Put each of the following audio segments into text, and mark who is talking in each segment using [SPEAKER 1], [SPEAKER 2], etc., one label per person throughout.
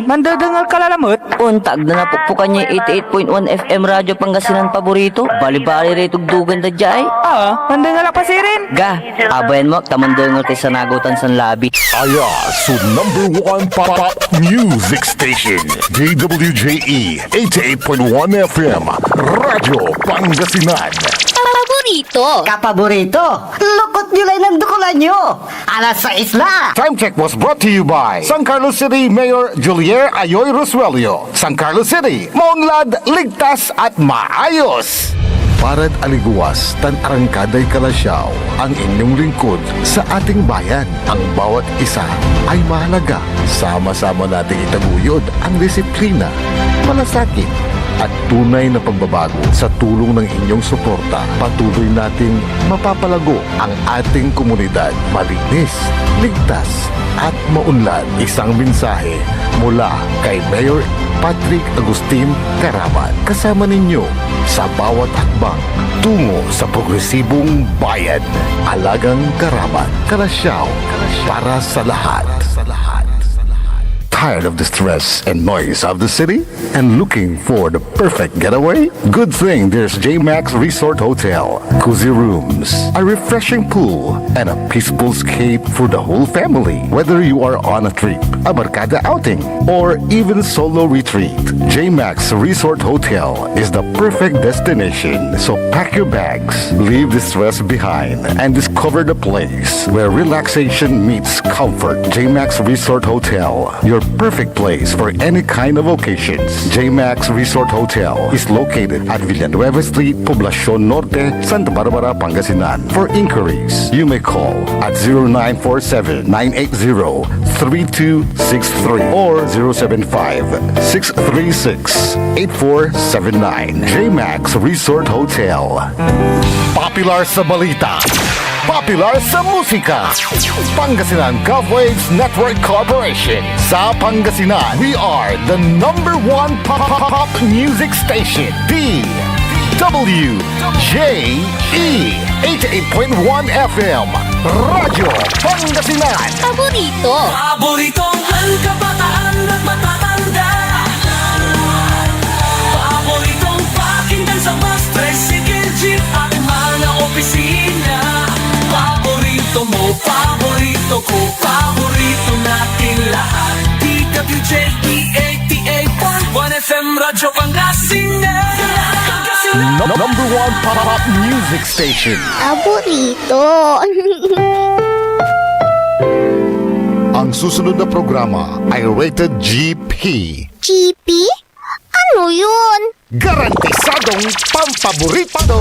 [SPEAKER 1] mandadangal kalalamot.
[SPEAKER 2] Untag na napukpukan niya 88.1 FM Radyo Pangasinan paborito. Bali-bali rin tugdugan da jay.
[SPEAKER 1] Mandangal pa si rin.
[SPEAKER 2] Ga, abayan mo, tamandangal tayo sa nagutan sa labi.
[SPEAKER 3] Aya, so number 1 pop music station, DWJE 88.1 FM, Radyo Pangasinan.
[SPEAKER 4] Paborito.
[SPEAKER 5] Kapaborito, lukot nyo lang ng dukulan nyo. Alas 6 na.
[SPEAKER 3] Time check was brought to you by San Carlos City Mayor Julier Ayoy Rosuelio. San Carlos City, maunlad, ligtas at maayos. Parad aliguas, tan arangkaday kalasyaw, ang inyong lingkod sa ating bayan. Ang bawat isa ay mahalaga. Sama-sama nating itaguyod ang disiplina, malasakit, at tunay na pagbabago. Sa tulong ng inyong suporta, patuloy nating mapapalago ang ating komunidad. Malinis, ligtas, at maunlad. Isang mensahe mula kay Mayor Patrick Agustin Caraman. Kasama ninyo sa bawat hakbang tungo sa progresibong bayan. Alagang Caraman, Kalasyaw, para sa lahat. Tired of the stress and noise of the city and looking for the perfect getaway? Good thing there's JMax Resort Hotel. Cozy rooms, a refreshing pool, and a peaceful escape for the whole family. Whether you are on a trip, a barkada outing, or even solo retreat, JMax Resort Hotel is the perfect destination. So pack your bags, leave the stress behind, and discover the place where relaxation meets comfort. JMax Resort Hotel, your perfect place for any kind of occasions. JMax Resort Hotel is located at Villanueva Street, Poblacion Norte, Santa Barbara, Pangasinan. For inquiries, you may call at 0947-980-3263 or 075-636-8479. JMax Resort Hotel. Popular sa balita, popular sa musika. Pangasinan Golfwaves Network Corporation. Sa Pangasinan, we are the number 1 pop music station. DWJE 88.1 FM. Radyo Pangasinan.
[SPEAKER 4] Paborito.
[SPEAKER 6] Paboritong ang kabataan at matatanda. Paboritong pakinggan sa bus, tricycle, jeep at mga opisina. Paborito mo, paborito ko, paborito natin lahat. DWJE 88.1 FM Radyo Pangasinan.
[SPEAKER 3] Number 1 pop music station.
[SPEAKER 4] Paborito.
[SPEAKER 3] Ang susunod na programa ay rated GP.
[SPEAKER 4] GP? Ano yun?
[SPEAKER 3] Garantisadong pampaborito!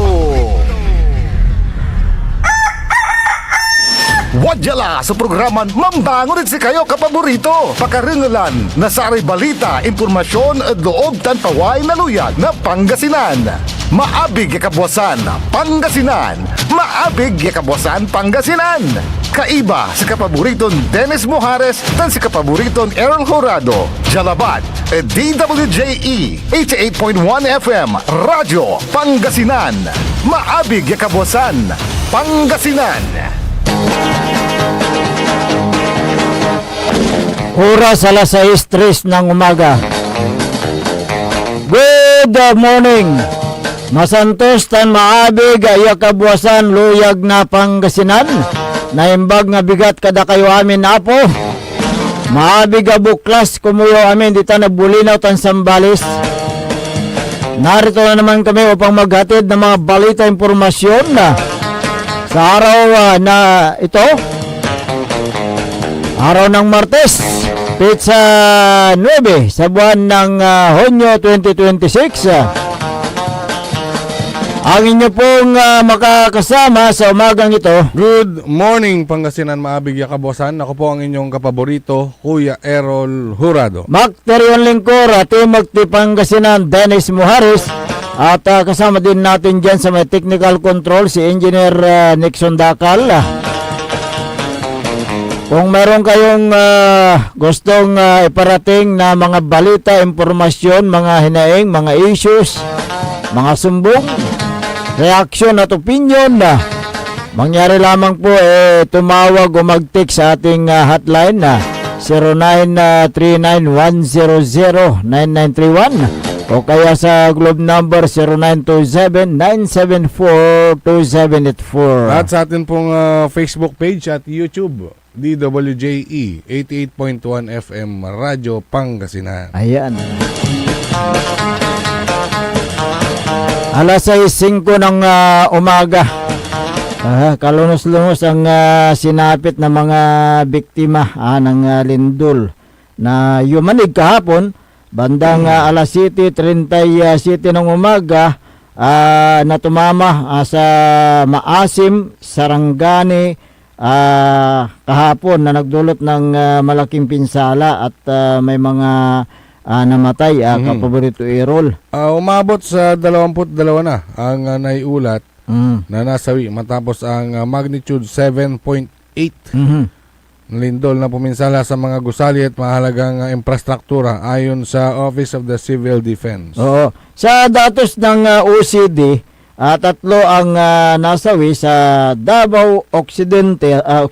[SPEAKER 3] Wadyala sa programan Mambangon si kayo kapaborito. Pakaringalan na saray balita, impormasyon at loob tantaway na luyag na Pangasinan. Maabig yakabwasan Pangasinan. Maabig yakabwasan Pangasinan. Kaiba sa kapaboriton Dennis Mojares tan si kapaboriton Errol Jurado. Jalabat at DWJE 88.1 FM Radyo Pangasinan. Maabig yakabwasan Pangasinan.
[SPEAKER 7] Oras alas 6:03 ng umaga. Good morning. Masantos tan maabig ay kabuwasan luyag na Pangasinan. Naimbag nga bigat kada kayo amin apo. Maabig buklas kumuyo amin dita nagbulinaw tan Sambales. Narito na naman kami upang maghatid ng mga balita impormasyon na sa araw na ito, araw ng Martes, Pizza 9 sa buwan ng Hunyo 2026. Ang inyo pong makakasama sa umagang ito.
[SPEAKER 8] Good morning Pangasinan, maabig yakabosan. Ako po ang inyong kapaborito, Kuya Errol Jurado.
[SPEAKER 7] Makterion Lingkor, Timog Pangasinan, Dennis Mojares. At kasama din natin dyan sa may technical control si Engineer Nixon Dakal. Kung meron kayong gustong iparating na mga balita, impormasyon, mga hinaing, mga issues, mga sumbong, reaksyon at opinion, mangyari lamang po tumawag o mag-text sa ating hotline na 0939-100-9931 o kaya sa Globe number 0927-974-2784.
[SPEAKER 8] At sa atin pong Facebook page at YouTube, DWJE 88.1 FM Radyo Pangasinan.
[SPEAKER 7] Ayan. Alas 6:05 ng umaga. Kalunos-lunos ang sinapit ng mga biktima ng lindol na yumanig kahapon bandang alas 7:37 ng umaga na tumama sa Maasim, Sarangani kahapon na nagdulot ng malaking pinsala at may mga namatay, Kapaborito Errol.
[SPEAKER 8] Umabot sa 22 na ang naiulat na nasawi matapos ang magnitude 7.8 na lindol na puminsala sa mga gusali at mahalagang infrastruktura ayon sa Office of the Civil Defense.
[SPEAKER 7] Oo. Sa datos ng OCD, tatlo ang nasawi sa Davao Occidental, 10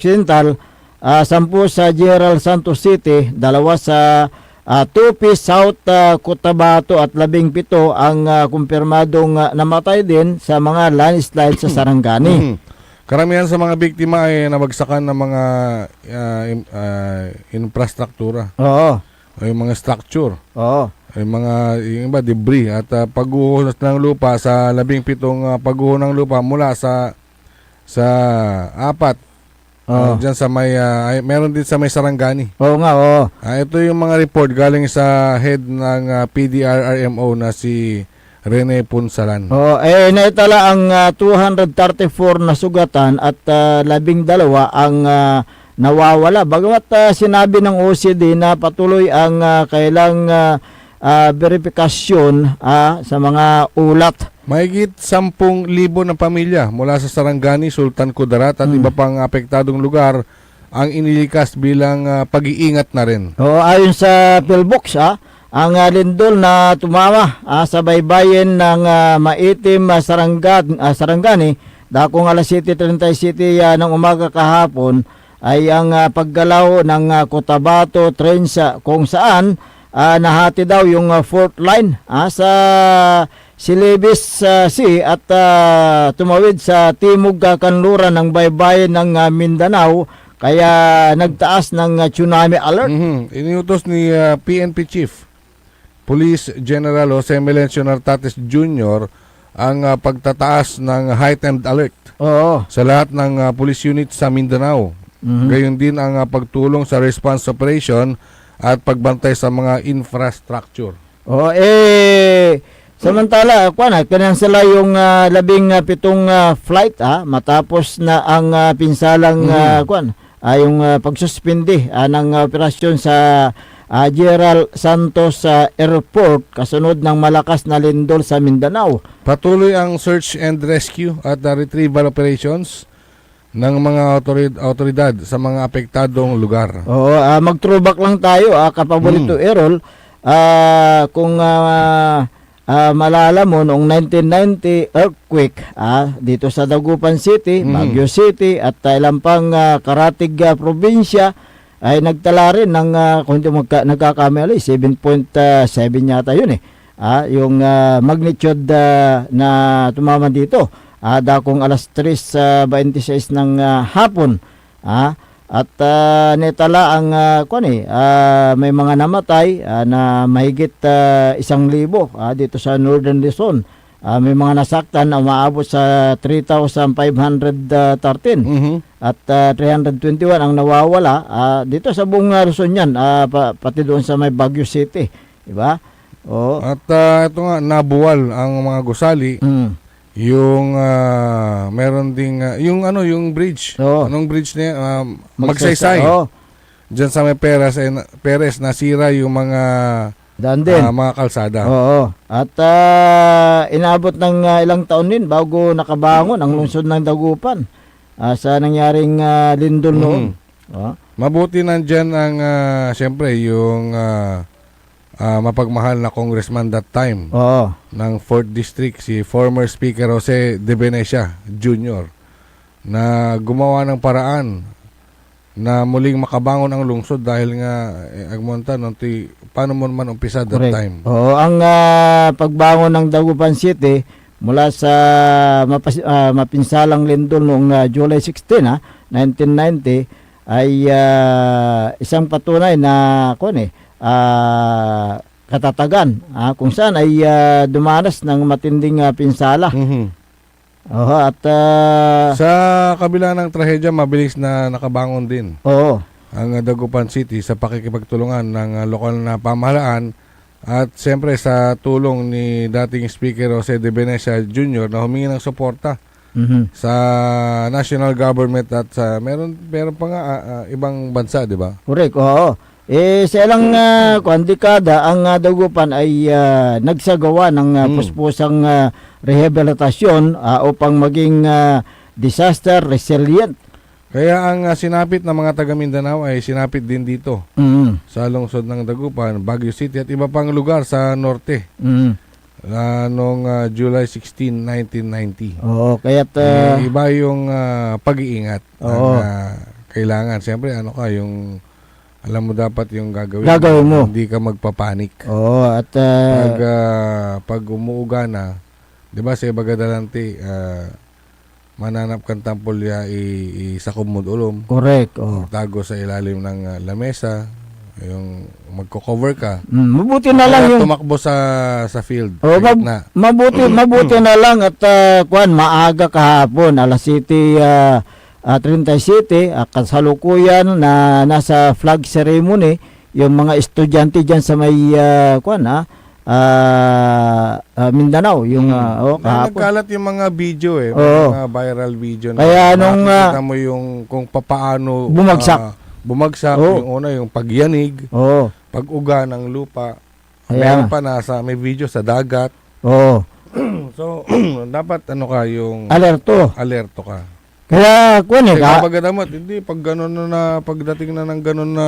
[SPEAKER 7] sa General Santos City, 2 sa Tupi, South Cotabato at 17 ang kumpirmadong namatay din sa mga landslide sa Sarangani.
[SPEAKER 8] Karamihan sa mga biktima ay nabagsakan ng mga infrastruktura.
[SPEAKER 7] Oo.
[SPEAKER 8] O yung mga structure.
[SPEAKER 7] Oo.
[SPEAKER 8] Yung iba debris at pagguho ng lupa sa 17 pagguho ng lupa mula sa 4 diyan sa may meron din sa may Sarangani.
[SPEAKER 7] Oo nga, oo.
[SPEAKER 8] Ito yung mga report galing sa head ng PDRRMO na si Rene Punsalan.
[SPEAKER 7] Naitala ang 234 na sugatan at 12 ang nawawala. Bagamat sinabi ng OCD na patuloy ang kailang verifikasyon sa mga ulat.
[SPEAKER 8] Mahigit 10,000 na pamilya mula sa Sarangani, Sultan Kudarat at iba pang apektadong lugar ang inilikas bilang pag-iingat na rin.
[SPEAKER 7] Ayon sa Philbox, ang lindol na tumama sa baybayin ng Maitim, Sarangani, dakong alas 7:37 ng umaga kahapon ay ang paggalaw ng Cotabato Trensa kung saan nahati daw yung fourth line sa Silibis Sea at tumawid sa timog kanluran ng baybayin ng Mindanao, kaya nagtaas ng tsunami alert.
[SPEAKER 8] Iniutos ni PNP Chief Police General Jose Melencio Nartates Jr. ang pagtataas ng heightened alert sa lahat ng police unit sa Mindanao. Gayon din ang pagtulong sa response operation at pagbantay sa mga infrastructure.
[SPEAKER 7] Samantala, kanang sila yung 17 flight matapos na ang pinsalang yung pagsuspindi ng operasyon sa General Santos Airport kasunod ng malakas na lindol sa Mindanao.
[SPEAKER 8] Patuloy ang search and rescue at retrieval operations ng mga autoridad sa mga apektadong lugar.
[SPEAKER 7] Mag-throwback lang tayo, Kapaborito Errol, kung malala mo noong 1990 earthquake dito sa Dagupan City, Baguio City at ilang pang karatig probinsya ay nagtala rin ng kung hindi nagkakamali 7.7 yata yun yung magnitude na tumama dito dakong alas 3:26 ng hapon at netala ang may mga namatay na mahigit 1,000 dito sa Northern Luzon. May mga nasaktan na umaabot sa 3,513 at 321 ang nawawala dito sa buong Luzon yan, pati doon sa may Baguio City, diba?
[SPEAKER 8] At ito nga, nabuwal ang mga gusali. Yung meron ding yung bridge. Anong bridge niya? Magsaysay. Diyan sa may Perez nasira yung mga mga kalsada.
[SPEAKER 7] At inabot ng ilang taon din bago nakabangon ang lungsod ng Dagupan sa nangyaring lindol noon.
[SPEAKER 8] Mabuti nandiyan ang siyempre yung mapagmahal na congressman that time ng 4th District, si former Speaker Jose De Venecia Jr. na gumawa ng paraan na muling makabangon ang lungsod dahil nga agmonta paano mo man umpisa that time?
[SPEAKER 7] Oo, ang pagbangon ng Dagupan City mula sa mapinsalang lindol noong July 16, 1990 ay isang patunay na katatagan kung saan ay dumanas ng matinding pinsala. Oo, at
[SPEAKER 8] Sa kabila ng trahedya, mabilis na nakabangon din
[SPEAKER 7] oo.
[SPEAKER 8] ang Dagupan City sa pakikipagtulungan ng lokal na pamahalaan at siyempre sa tulong ni dating Speaker Jose de Venecia Jr. na humingi ng suporta sa national government at sa meron pa nga ibang bansa, di ba?
[SPEAKER 7] Correct, oo. Sa ilang dekada, ang Dagupan ay nagsagawa ng puspusang rehabilitasyon upang maging disaster resilient.
[SPEAKER 8] Kaya ang sinapit ng mga taga Mindanao ay sinapit din dito sa lungsod ng Dagupan, Baguio City at iba pang lugar sa norte noong July 16, 1990.
[SPEAKER 7] Oo, kaya't
[SPEAKER 8] Iba yung pag-iingat ang kailangan. Siyempre, yung alam mo dapat yung gagawin
[SPEAKER 7] mo.
[SPEAKER 8] Hindi ka magpapanik.
[SPEAKER 7] oo, at
[SPEAKER 8] Pag umuuga na, di ba sa Ibagadalante, mananap kang tampol sa kumod ulom.
[SPEAKER 7] correct. Oo.
[SPEAKER 8] Tago sa ilalim ng lamesa, yung magko-cover ka.
[SPEAKER 7] Mabuti na lang yung
[SPEAKER 8] tumakbo sa field.
[SPEAKER 7] Oh,
[SPEAKER 8] sa gitna.
[SPEAKER 7] mabuti na lang at maaga kahapon alas 7:37 kasalukuyan na nasa flag ceremony yung mga estudyante diyan sa may Mindanao yung kahapon.
[SPEAKER 8] Nagkalat yung mga video mga viral video na
[SPEAKER 7] Kaya nung
[SPEAKER 8] nakikita mo yung kung papaano
[SPEAKER 7] bumagsak.
[SPEAKER 8] yung una yung pagyanig, pag-uga ng lupa.
[SPEAKER 7] Kaya
[SPEAKER 8] Meron pa may video sa dagat. So dapat yung
[SPEAKER 7] alerto
[SPEAKER 8] ka.
[SPEAKER 7] kaya
[SPEAKER 8] Kasi kapag hindi pag gano'n na pagdating na ng gano'n na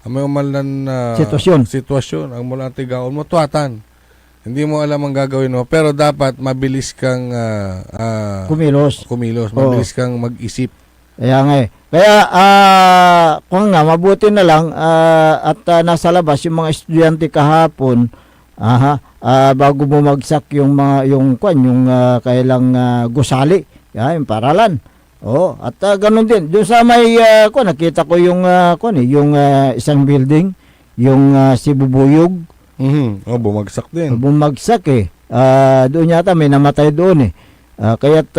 [SPEAKER 8] may umalan na sitwasyon ang mula tigaon mo tuwatan. Hindi mo alam ang gagawin mo pero dapat mabilis kang
[SPEAKER 7] kumilos,
[SPEAKER 8] mabilis kang mag-isip.
[SPEAKER 7] Kaya kung mabuti na lang at nasa labas yung mga estudyante kahapon bago bumagsak yung kailang gusali, yung paralan. At ganun din doon sa may nakita ko yung isang building, yung Sibubuyog.
[SPEAKER 8] Bumagsak din.
[SPEAKER 7] Bumagsak doon yata may namatay doon kaya't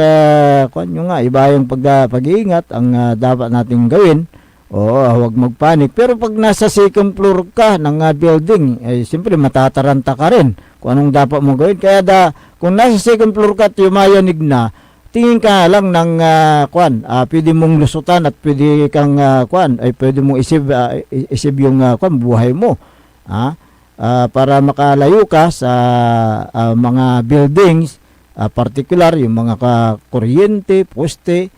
[SPEAKER 7] iba yung pag-iingat ang dapat nating gawin. Huwag magpanik. Pero pag nasa second floor ka ng building, siyempre matataranta ka rin kung anong dapat mo gawin. Kaya kung nasa second floor ka at yumayanig na, tingin ka lang ng pwede mong lusutan at pwede kang pwede mong isip yung buhay mo. Para makalayo ka sa mga buildings, particular yung mga kuryente, poste,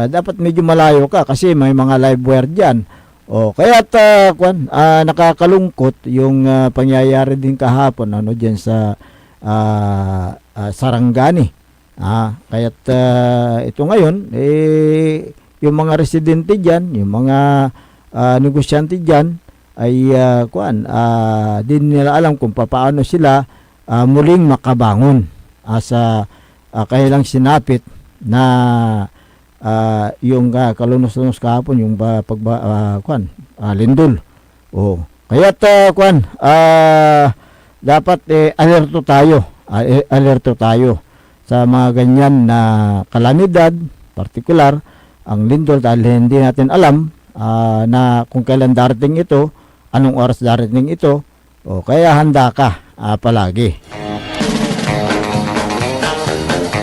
[SPEAKER 7] dapat medyo malayo ka kasi may mga live wire diyan. Kaya nakakalungkot yung pangyayari din kahapon diyan sa Sarangani. Kaya't ito ngayon yung mga residente diyan, yung mga negosyante diyan ay din nila alam kung paano sila muling makabangon sa kailang sinapit na yung kalunos-lunos kahapon yung lindol. Kaya't dapat alerto tayo sa mga ganyan na kalamidad, partikular ang lindol dahil hindi natin alam na kung kailan darating ito, anong oras darating ito. Kaya handa ka palagi.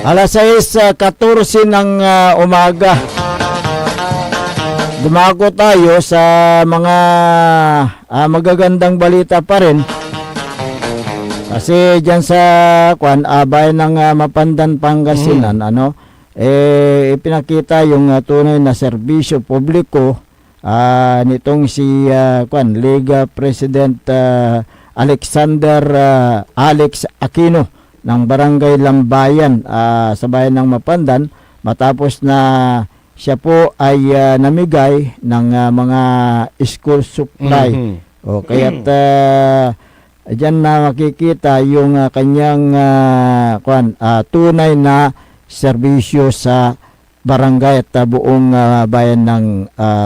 [SPEAKER 7] Alas 6:14 ng umaga. Dumako tayo sa mga magagandang balita pa rin. Kasi diyan sa bayan ng Mapandan, Pangasinan, ipinakita yung tunay na serbisyo publiko nitong si Liga President Alexander Alex Aquino ng Barangay Lambayan sa bayan ng Mapandan matapos na siya po ay namigay ng mga school supply. O kaya't diyan na makikita yung kanyang tunay na serbisyo sa barangay at buong bayan ng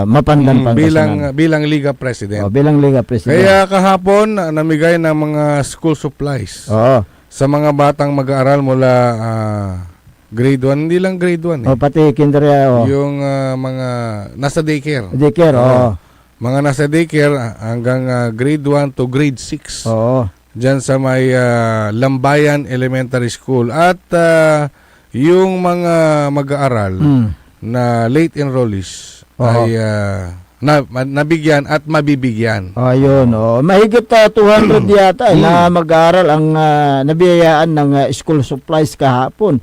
[SPEAKER 7] Mapandan, Pangasinan.
[SPEAKER 8] Bilang Liga President.
[SPEAKER 7] Bilang Liga President.
[SPEAKER 8] Kaya kahapon namigay ng mga school supplies
[SPEAKER 7] Oo.
[SPEAKER 8] sa mga batang mag-aaral mula grade 1, hindi lang grade 1
[SPEAKER 7] Pati kinder
[SPEAKER 8] yung mga nasa daycare.
[SPEAKER 7] daycare.
[SPEAKER 8] Mga nasa daycare hanggang grade 1 to grade 6.
[SPEAKER 7] Oo.
[SPEAKER 8] Diyan sa may Lambayan Elementary School. At yung mga mag-aaral na late enrollees ay nabigyan at mabibigyan.
[SPEAKER 7] Ayun, mahigit 200 yata na mag-aaral ang nabiyayaan ng school supplies kahapon.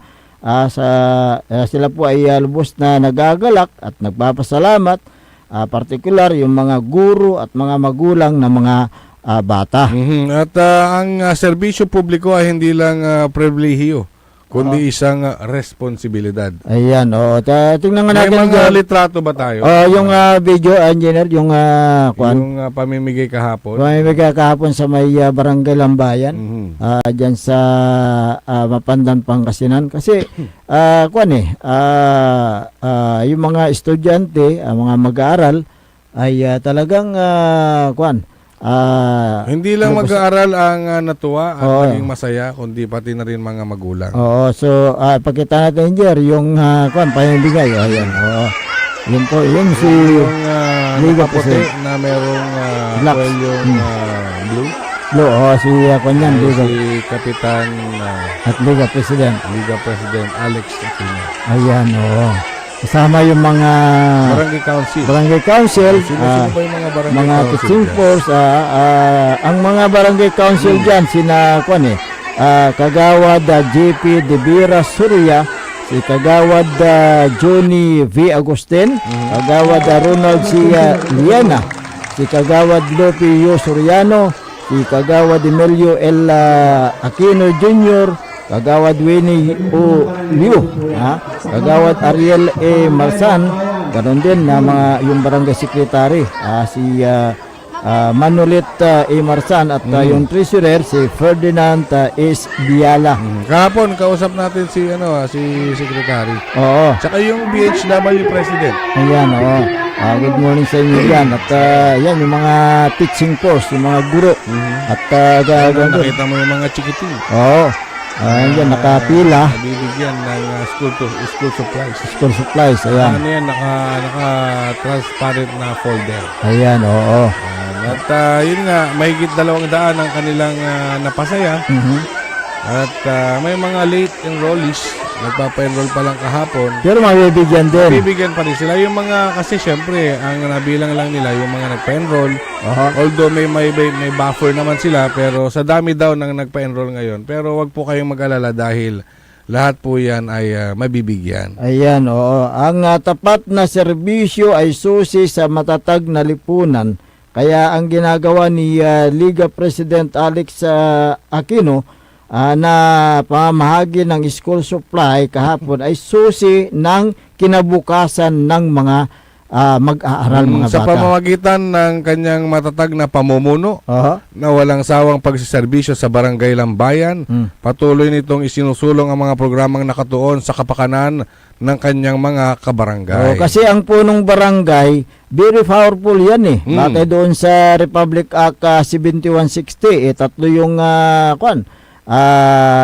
[SPEAKER 7] Sila po ay lubos na nagagalak at nagpapasalamat, partikular yung mga guro at mga magulang ng mga bata.
[SPEAKER 8] At ang serbisyo publiko ay hindi lang pribilehiyo, kundi isang responsibilidad.
[SPEAKER 7] Ayan, tingnan nga
[SPEAKER 8] May
[SPEAKER 7] natin
[SPEAKER 8] mga litrato ba tayo?
[SPEAKER 7] yung video engineer, yung
[SPEAKER 8] Yung pamimigay kahapon.
[SPEAKER 7] pamimigay kahapon sa may barangay Lambayan, dyan sa Mapandan, Pangasinan. Kasi, yung mga estudyante, mga mag-aaral, ay talagang,
[SPEAKER 8] Hindi lang mag-aaral ang natuwa at naging masaya, kundi pati na rin mga magulang.
[SPEAKER 7] So, pakita natin dyan, yung, pamimigay. Ayan, yun po, yun si
[SPEAKER 8] Yung
[SPEAKER 7] Liga
[SPEAKER 8] nakaputi
[SPEAKER 7] President.
[SPEAKER 8] na merong
[SPEAKER 7] Black.
[SPEAKER 8] yung blue.
[SPEAKER 7] Si Kanyan, Liga,
[SPEAKER 8] Si Kapitan
[SPEAKER 7] at Liga President.
[SPEAKER 8] Liga President Alex Aquino.
[SPEAKER 7] Ayan, kasama yung mga
[SPEAKER 8] Barangay Council.
[SPEAKER 7] Sino
[SPEAKER 8] ba yung mga barangay
[SPEAKER 7] mga
[SPEAKER 8] council
[SPEAKER 7] teaching
[SPEAKER 8] dyan?
[SPEAKER 7] force, ang mga barangay council dyan, sina Kagawad JP De Vera Surya, si Kagawad Johnny V. Agustin, Kagawad Ronald C. Liana, si Kagawad Lope Yo Soriano, si Kagawad Emilio L. Aquino Jr., Kagawad Winnie O. Liu, Kagawad Ariel E. Marsan, ganon din na mga yung barangay secretary, si Manulit E. Marsan at yung treasurer si Ferdinand S. Biala.
[SPEAKER 8] Kahapon kausap natin si secretary.
[SPEAKER 7] Oo.
[SPEAKER 8] Tsaka yung BHW president.
[SPEAKER 7] Ayan, good morning sa inyo yan. At yan, yung mga teaching force, yung mga guro. At
[SPEAKER 8] Nakita mo yung mga chikiting.
[SPEAKER 7] Oo. Ayan, nakapila.
[SPEAKER 8] Nabibigyan ng school supplies.
[SPEAKER 7] School supplies, ayan.
[SPEAKER 8] Ano yan, naka-transparent na folder.
[SPEAKER 7] Ayan, oo.
[SPEAKER 8] At yun nga, mahigit 200 ang kanilang napasaya. At may mga late enrollees, nagpapa-enroll pa lang kahapon.
[SPEAKER 7] Pero mabibigyan din.
[SPEAKER 8] Bibigyan pa rin sila. Yung mga, kasi syempre, ang nabilang lang nila, yung mga nagpa-enroll. Although may buffer naman sila, pero sa dami daw nang nagpa-enroll ngayon. Pero wag po kayong mag-alala dahil lahat po yan ay mabibigyan.
[SPEAKER 7] Ayan, oo. Ang tapat na serbisyo ay susi sa matatag na lipunan. Kaya ang ginagawa ni Liga President Alex Aquino na pamahagi ng school supply kahapon ay susi ng kinabukasan ng mga mag-aaral, mga
[SPEAKER 8] sa
[SPEAKER 7] bata.
[SPEAKER 8] pamamagitan ng kanyang matatag na pamumuno na walang sawang pagsiservisyo sa barangay Lambayan, patuloy nitong isinusulong ang mga programang nakatuon sa kapakanan ng kanyang mga kabarangay.
[SPEAKER 7] Kasi ang punong barangay, very powerful yan Bakit doon sa Republic Act 7160, tatlo yung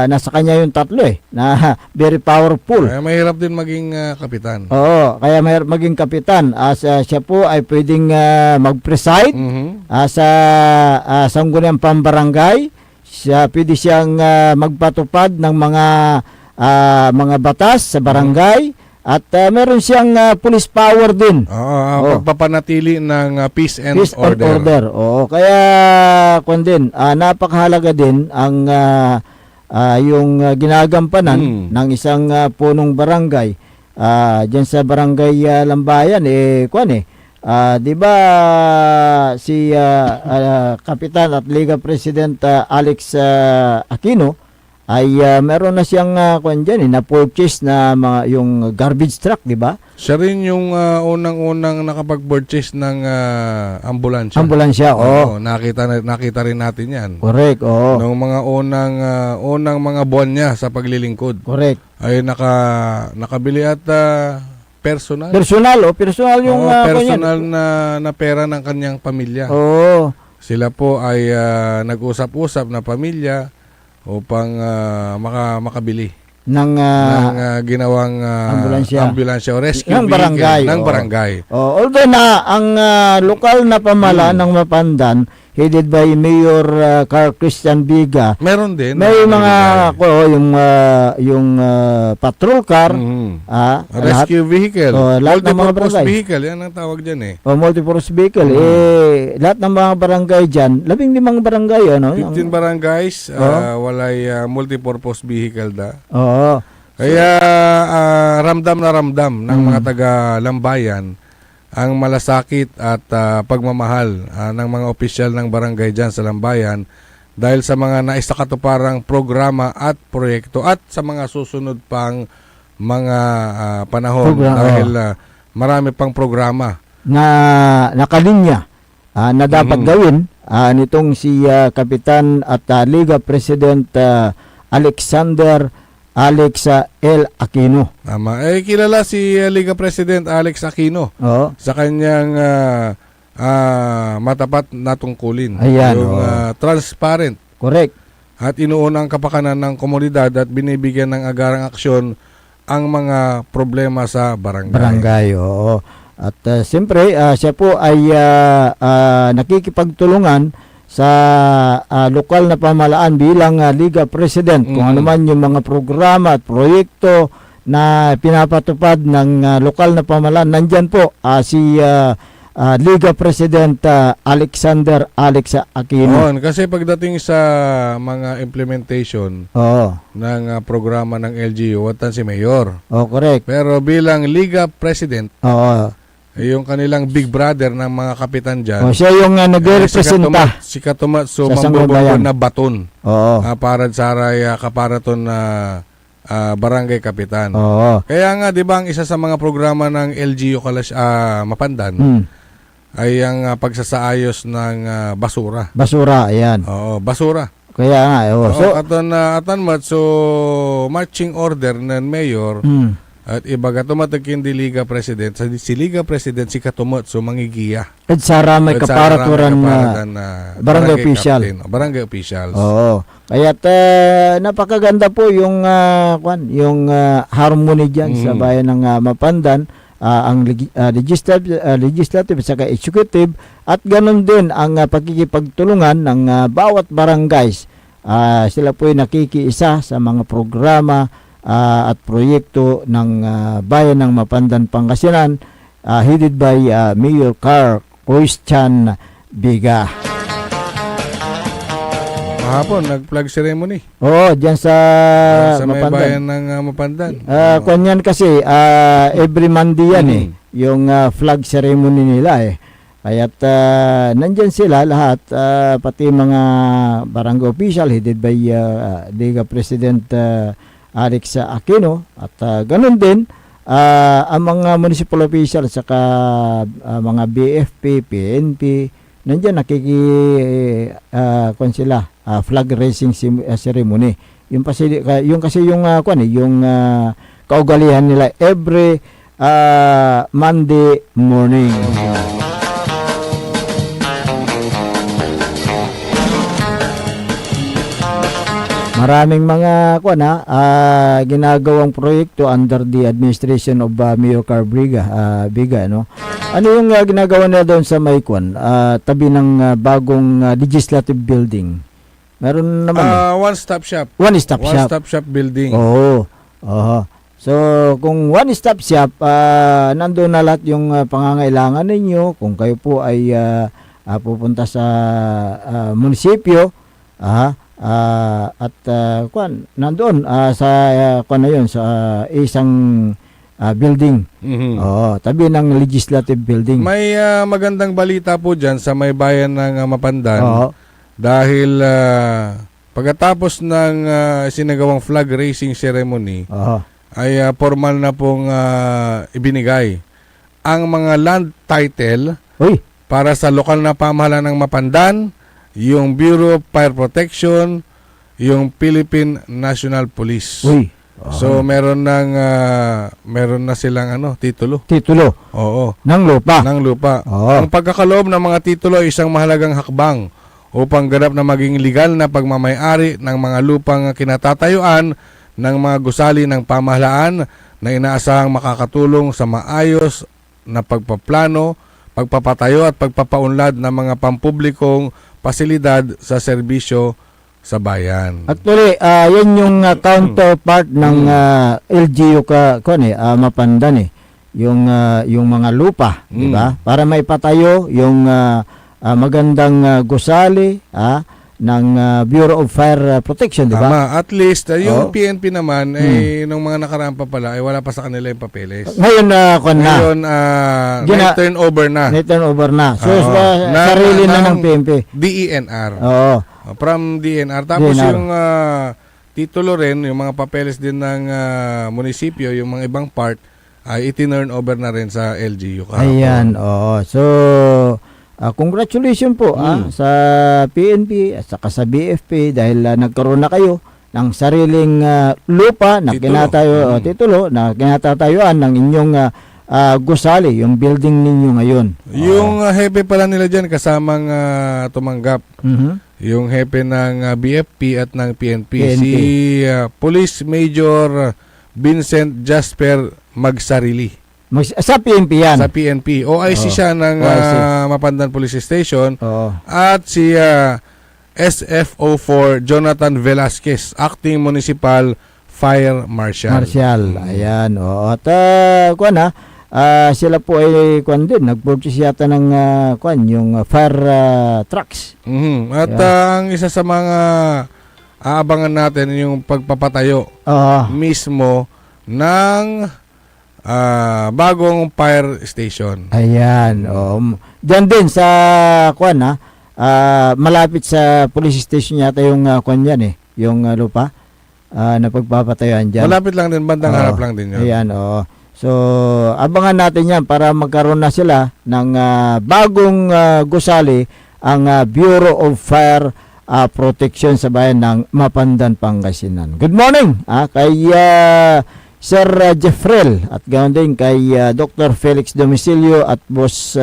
[SPEAKER 7] nasa kanya yung tatlo na very powerful.
[SPEAKER 8] Kaya mahirap din maging kapitan.
[SPEAKER 7] Oo, kaya mahirap maging kapitan. Siya po ay pwedeng mag-preside sa sangguniang pambarangay. Pwede siyang magpatupad ng mga batas sa barangay. At meron siyang police power din.
[SPEAKER 8] Pagpapanatili ng peace and
[SPEAKER 7] order. Oo, kaya napakahalaga din ang yung ginagampanan ng isang punong barangay. Diyan sa barangay Lambayan di ba si Kapitan at Liga President Alex Aquino ay meron na siyang kuan diyan na-purchase na mga yung garbage truck, di ba?
[SPEAKER 8] Siya rin yung unang-unang nakapag-purchase ng ambulansya.
[SPEAKER 7] Ambulansya, oo.
[SPEAKER 8] Nakita rin natin yan.
[SPEAKER 7] Correct, oo.
[SPEAKER 8] Noong mga unang mga buwan niya sa paglilingkod.
[SPEAKER 7] Correct.
[SPEAKER 8] Ay nakabili at personal.
[SPEAKER 7] Personal yung
[SPEAKER 8] personal na pera ng kanyang pamilya.
[SPEAKER 7] Oo.
[SPEAKER 8] Sila po ay nag-usap-usap na pamilya upang makabili
[SPEAKER 7] ng
[SPEAKER 8] ginawang ambulansya o rescue
[SPEAKER 7] ng barangay.
[SPEAKER 8] Ng barangay.
[SPEAKER 7] Although na ang lokal na pamahalaan ng Mapandan headed by Mayor Carl Christian Biga,
[SPEAKER 8] Meron din.
[SPEAKER 7] may mga yung patrol car,
[SPEAKER 8] rescue vehicle.
[SPEAKER 7] lahat ng mga
[SPEAKER 8] Multipurpose
[SPEAKER 7] barangay.
[SPEAKER 8] vehicle, yan ang tawag dyan eh.
[SPEAKER 7] Multipurpose vehicle. Lahat ng mga barangay dyan, 15 barangay, ano?
[SPEAKER 8] 15 barangays, walay multipurpose vehicle da.
[SPEAKER 7] Oo.
[SPEAKER 8] Kaya ramdam na ramdam ng mga taga-Lambayan ang malasakit at pagmamahal ng mga opisyal ng barangay dyan sa Lambayan dahil sa mga naisakatuparang programa at proyekto at sa mga susunod pang mga panahon dahil marami pang programa
[SPEAKER 7] na nakalinya na dapat gawin nitong si Kapitan at Liga President Alexander Alex L. Aquino.
[SPEAKER 8] Tama. Kilala si Liga President Alex Aquino
[SPEAKER 7] Oo.
[SPEAKER 8] sa kanyang matapat na tungkulin.
[SPEAKER 7] Ayan,
[SPEAKER 8] Yung transparent
[SPEAKER 7] Correct.
[SPEAKER 8] at inuuna ang kapakanan ng komunidad at binibigyan ng agarang aksyon ang mga problema sa barangay.
[SPEAKER 7] Barangay, oo. At siyempre, siya po ay nakikipagtulungan sa lokal na pamahalaan bilang Liga President kung ano man yung mga programa at proyekto na pinapatupad ng lokal na pamahalaan. Nandyan po si Liga President Alexander Alex Aquino.
[SPEAKER 8] Kasi pagdating sa mga implementation ng programa ng LGU, watan si Mayor.
[SPEAKER 7] Correct.
[SPEAKER 8] Pero bilang Liga President, yung kanilang big brother ng mga kapitan dyan,
[SPEAKER 7] siya yung nagre-representa
[SPEAKER 8] si Katumatsu
[SPEAKER 7] sa
[SPEAKER 8] Mambobobo na baton
[SPEAKER 7] para
[SPEAKER 8] sa aray kaparaton na barangay kapitan. Kaya nga, di ba, ang isa sa mga programa ng LGU Mapandan ay ang pagsasaayos ng basura.
[SPEAKER 7] Basura, ayan.
[SPEAKER 8] Basura.
[SPEAKER 7] Kaya nga,
[SPEAKER 8] So, so marching order ng mayor at ibaga tumatagin di Liga President. Si Liga President si Katumatsu mangigiya.
[SPEAKER 7] At Sara may kaparaturan barangay official.
[SPEAKER 8] Barangay officials.
[SPEAKER 7] Oo. Kaya't napakaganda po yung harmony diyan sa bayan ng Mapandan, ang legislative at saka executive, at ganun din ang pagkikipagtulungan ng bawat barangays. Sila po ay nakikiisa sa mga programa at proyekto ng bayan ng Mapandan, Pangasinan, headed by Mayor Carl Christian Biga.
[SPEAKER 8] Kahapon, nag-flag ceremony.
[SPEAKER 7] Diyan sa
[SPEAKER 8] may
[SPEAKER 7] Mapandan.
[SPEAKER 8] bayan ng Mapandan.
[SPEAKER 7] Kanyan kasi, every Monday yan yung flag ceremony nila Kaya't nandyan sila lahat, pati mga barangay official headed by Liga President Alex Aquino, at ganun din ang mga municipal official saka mga BFP, PNP, nandiyan sila flag raising ceremony. Yung kasi yung kaugalian nila every Monday morning. Maraming mga ginagawang proyekto under the administration of Mayor Carl Biga, no? Ano yung ginagawa nila doon sa Maykwan, tabi ng bagong legislative building? Meron naman
[SPEAKER 8] One-stop shop.
[SPEAKER 7] One-stop shop.
[SPEAKER 8] One-stop shop building.
[SPEAKER 7] So, kung one-stop shop, nandoon na lahat yung pangangailangan ninyo. Kung kayo po ay pupunta sa munisipyo, at nandoon sa sa isang building. Tabi ng legislative building.
[SPEAKER 8] May magandang balita po diyan sa may bayan ng Mapandan. Dahil Pagkatapos ng sinagawang flag raising ceremony,
[SPEAKER 7] Oo.
[SPEAKER 8] ay formal na pong ibinigay ang mga land title
[SPEAKER 7] Uy,
[SPEAKER 8] para sa lokal na pamahalaan ng Mapandan, yung Bureau of Fire Protection, yung Philippine National Police.
[SPEAKER 7] uy.
[SPEAKER 8] So meron na silang titulo.
[SPEAKER 7] Titulo
[SPEAKER 8] Oo,
[SPEAKER 7] ng lupa.
[SPEAKER 8] ng lupa.
[SPEAKER 7] Oo.
[SPEAKER 8] Ang pagkakaloob ng mga titulo ay isang mahalagang hakbang upang ganap na maging legal na pagmamayari ng mga lupang kinatatayuan ng mga gusali ng pamahalaan na inaasahang makakatulong sa maayos na pagpaplano, pagpapatayo at pagpapaunlad ng mga pampublikong pasilidad sa serbisyo sa bayan.
[SPEAKER 7] Actually, yan yung counterpart ng LGU Mapandan yung mga lupa, di ba? Para may patayo yung magandang gusali ng Bureau of Fire Protection, di ba?
[SPEAKER 8] Tama. At least, yung
[SPEAKER 7] Oo.
[SPEAKER 8] PNP naman, nung mga nakaraan pa pala, wala pa sa kanila yung papeles.
[SPEAKER 7] Ngayon
[SPEAKER 8] Ngayon,
[SPEAKER 7] Gina-
[SPEAKER 8] turn over na.
[SPEAKER 7] turnover na. So,
[SPEAKER 8] Oo.
[SPEAKER 7] sarili na ng PNP.
[SPEAKER 8] DENR.
[SPEAKER 7] Oo.
[SPEAKER 8] From DNR. Tapos
[SPEAKER 7] DNR.
[SPEAKER 8] yung titulo rin, yung mga papeles din ng munisipyo, yung mga ibang part, ay itinurn over na rin sa LGU.
[SPEAKER 7] Ayan, oo. So, congratulations po sa PNP at saka sa BFP dahil nagkaroon na kayo ng sariling lupa na
[SPEAKER 8] Titulo.
[SPEAKER 7] titulo na kinatatayuan ng inyong gusali, yung building ninyo ngayon.
[SPEAKER 8] Yung hepe pala nila dyan, kasamang tumanggap.
[SPEAKER 7] Mhm.
[SPEAKER 8] Yung hepe ng BFP at ng PNP.
[SPEAKER 7] PNP.
[SPEAKER 8] Si Police Major Vincent Jasper Magsarili.
[SPEAKER 7] Sa PNP yan.
[SPEAKER 8] Sa PNP. OIC
[SPEAKER 7] Oo.
[SPEAKER 8] siya ng
[SPEAKER 7] OIC.
[SPEAKER 8] Mapandan Police Station.
[SPEAKER 7] Oo.
[SPEAKER 8] At si SFO4 Jonathan Velasquez, Acting Municipal Fire Marshal.
[SPEAKER 7] Martial. Ayan, oo. At sila po ay din, nag-purchase yata ng yung fire trucks.
[SPEAKER 8] Mhm. At ang isa sa mga aabangan natin yung pagpapatayo
[SPEAKER 7] Oo.
[SPEAKER 8] mismo ng bagong fire station.
[SPEAKER 7] Ayan. Diyan din sa malapit sa police station yata yung yan yung lupa na pagpapatayuan diyan.
[SPEAKER 8] Malapit lang din, bandang harap lang din yun.
[SPEAKER 7] Ayan, oo. So, abangan natin yan para magkaroon na sila ng bagong gusali ang Bureau of Fire Protection sa bayan ng Mapandan, Pangasinan. Good morning kay Sir Jeffrel at ganoon din kay Dr. Felix Domicilio at Boss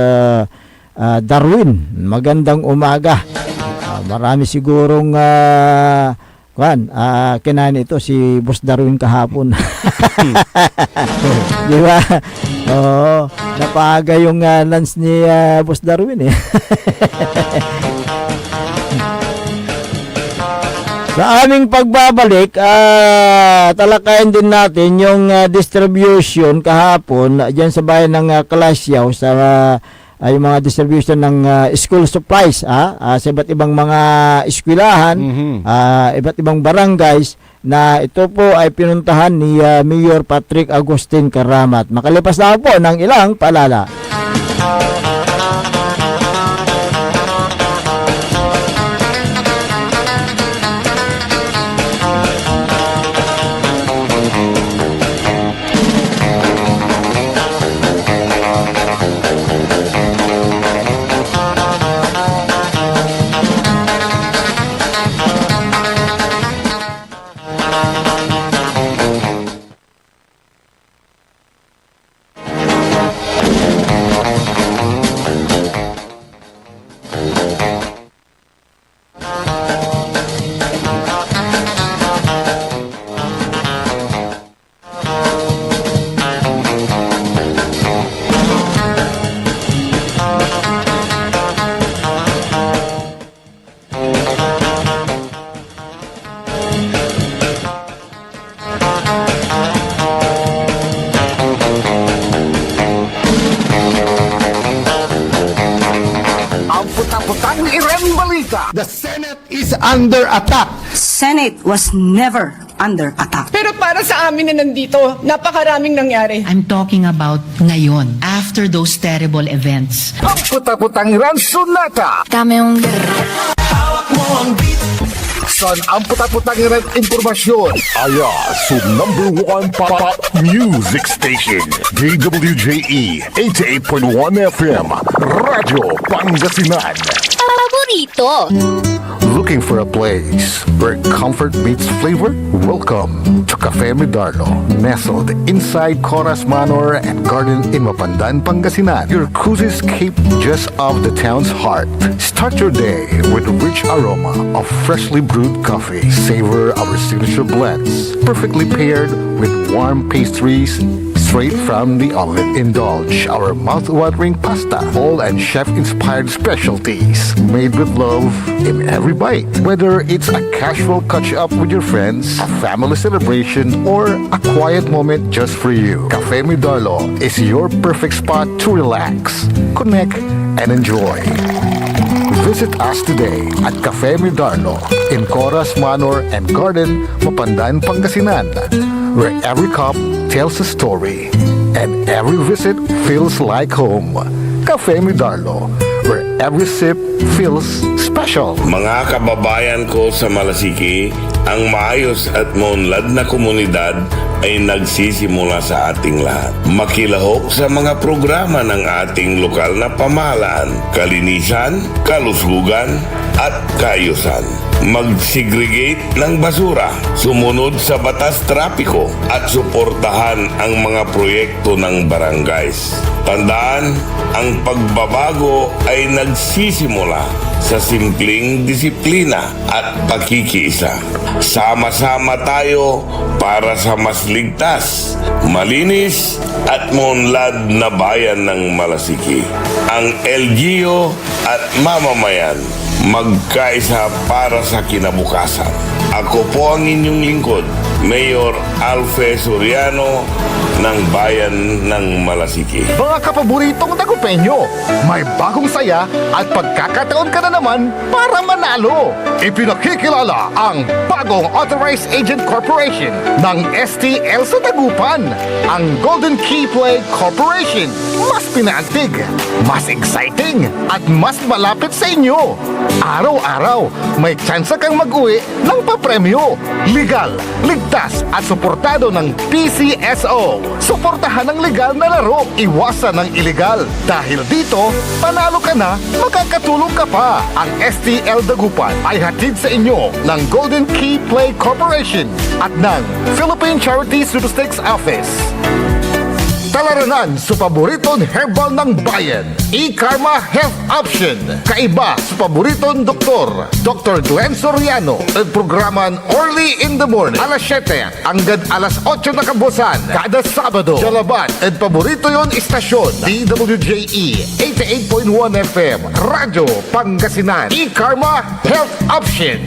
[SPEAKER 7] Darwin. Magandang umaga. Marami sigurong kinain ito si Boss Darwin kahapon. Di ba? Oo, napaga yung lunch ni Boss Darwin Sa aming pagbabalik, talakayin din natin yung distribution kahapon dyan sa bayan ng Kalasyaw sa yung mga distribution ng school supplies sa iba't ibang mga eskwelahan, iba't ibang barangays na ito po ay pinuntahan ni Mayor Patrick Agustin Karamat. Makalipas na po ng ilang paalala.
[SPEAKER 3] The Senate is under attack.
[SPEAKER 9] Senate was never under attack.
[SPEAKER 10] Pero para sa amin na nandito, napakaraming nangyari.
[SPEAKER 11] I'm talking about ngayon, after those terrible events.
[SPEAKER 3] Ang puta-putang Ransunata.
[SPEAKER 6] Hawak mo ang beat.
[SPEAKER 3] Saan ang putat-putang informasyon? Aya sa number 1 pop music station. DWJE 88.1 FM. Radyo Pangasinan.
[SPEAKER 4] Paborito.
[SPEAKER 3] Looking for a place where comfort meets flavor? Welcome to Cafe Medardo, nestled inside Coras Manor and Garden in Mapandan, Pangasinan. Your cozy escape just off the town's heart. Start your day with a rich aroma of freshly brewed coffee. Savor our signature blends, perfectly paired with warm pastries straight from the oven. Indulge our mouth-watering pasta, all and chef-inspired specialties made with love in every bite. Whether it's a casual catch-up with your friends, a family celebration, or a quiet moment just for you, Cafe Medardo is your perfect spot to relax, connect, and enjoy. Visit us today at Cafe Medardo in Coras Manor and Garden, Mapandan, Pangasinan, where every cup tells a story and every visit feels like home. Cafe Medardo, where every sip feels special.
[SPEAKER 12] Mga kababayan ko sa Malasiki, ang maayos at maunlad na komunidad ay nagsisimula sa ating lahat. Makilahok sa mga programa ng ating lokal na pamahalaan, kalinisan, kalusugan, at kaayusan. Mag-segregate ng basura, sumunod sa batas trapiko, at suportahan ang mga proyekto ng barangays. Tandaan, ang pagbabago ay nagsisimula sa simpleng disiplina at pakikiisa. Sama-sama tayo para sa mas ligtas, malinis at maunlad na bayan ng Malasiki. Ang LGU at mamamayan magkaisa para sa kinabukasan. Ako po ang inyong lingkod, Mayor Alfe Soriano ng Bayan ng Malasiki.
[SPEAKER 3] Mga kapaboritong Dagupeño, may bagong saya at pagkakataon ka na naman para manalo. Ipinakikilala ang bagong Authorized Agent Corporation ng STL sa Dagupan, ang Golden Key Play Corporation. Mas pinaantig, mas exciting, at mas malapit sa inyo. Araw-araw, may tsansa kang mag-uwi ng papremyo. Legal, ligtas at suportado ng PCSO. Suportahan ang legal na laro, iwasan ng illegal. Dahil dito, panalo ka na, makakatulong ka pa. Ang STL Dagupan ay hatid sa inyo ng Golden Key Play Corporation at ng Philippine Charity Statistics Office. Talaranan sa paboritong herbal ng bayan, E-Karma Health Option. Kaiba sa paboritong doktor, Dr. Glenn Soriano. At programan Early in the Morning, alas 7 hanggang alas 8 na kabusan, kada Sabado. Jalaban at paborito yon istasyon, DWJE 88.1 FM, Radyo Pangasinan. E-Karma Health Option.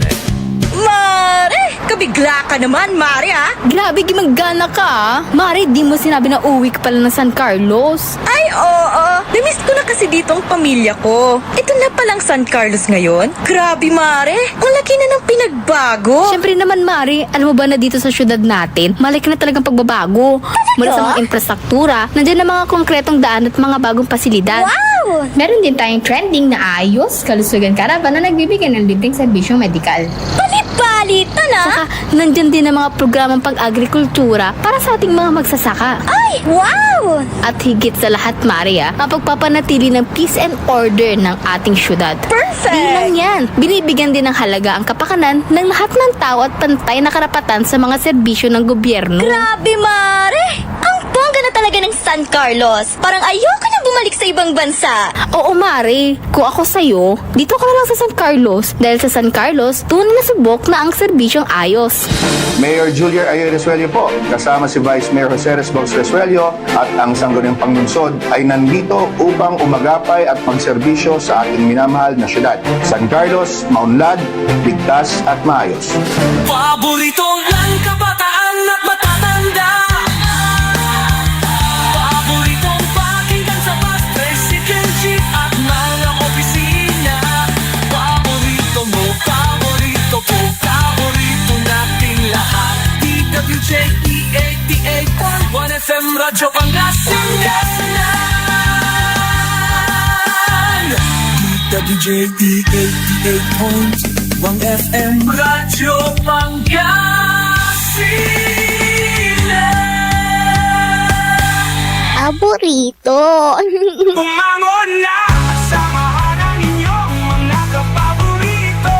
[SPEAKER 13] Mare! Kabigla ka naman, Mare, ha?
[SPEAKER 4] Grabe, gimagana ka, ah. Mari, di mo sinabi na uwi ka pala ng San Carlos.
[SPEAKER 13] Ay, oo. Namiss ko na kasi dito ang pamilya ko. Ito na palang San Carlos ngayon. Grabe, Mare. Malaki na ng pinagbago.
[SPEAKER 4] Siyempre naman, Mari, alam mo ba na dito sa syudad natin, malaki na talagang pagbabago. Mula sa mga infrastruktura, nandiyan na mga konkretong daan at mga bagong pasilidad.
[SPEAKER 13] Wow!
[SPEAKER 14] Meron din tayong trending na ayos, kalusugan karavan na nagbibigay ng libreng serbisyong medikal.
[SPEAKER 13] Palit-palitan, ha?
[SPEAKER 4] Saka, nandiyan din ang mga programang pang-agrikultura para sa ating mga magsasaka.
[SPEAKER 13] Ay, wow!
[SPEAKER 4] At higit sa lahat, Maria, ang pagpapanatili ng peace and order ng ating syudad.
[SPEAKER 13] Perfect!
[SPEAKER 4] Di lang yan, binibigyan din ng halaga ang kapakanan ng lahat ng tao at pantay na karapatan sa mga serbisyo ng gobyerno.
[SPEAKER 13] Grabe, Mare! Ang bongga na talaga ng San Carlos. Parang ayoko na bumalik sa ibang bansa.
[SPEAKER 4] Oo, Mari. Kung ako sa'yo, dito ka na lang sa San Carlos. Dahil sa San Carlos, tunay na subok na ang serbisyong ayos.
[SPEAKER 15] Mayor Julier Ayoy Resuello po, kasama si Vice Mayor Jose Resbox Resuello at ang Sangguniang Panglungsod ay nandito upang umagapay at magserbisyo sa ating minamahal na syudad. San Carlos, maunlad, ligtas at maayos.
[SPEAKER 6] Paboritong lang kabataan at matatanda. Paboritong pakinggan sa bus, tricycle, jeep at mga opisina. Paborito mo, paborito ko, paborito nating lahat. DWJE 88.1 FM, Radyo Pangasinan. DWJE 88.1 1FM Radyo Pangasinan.
[SPEAKER 14] Paborito.
[SPEAKER 6] Bumangon na, samahan ang inyong mga kapaborito.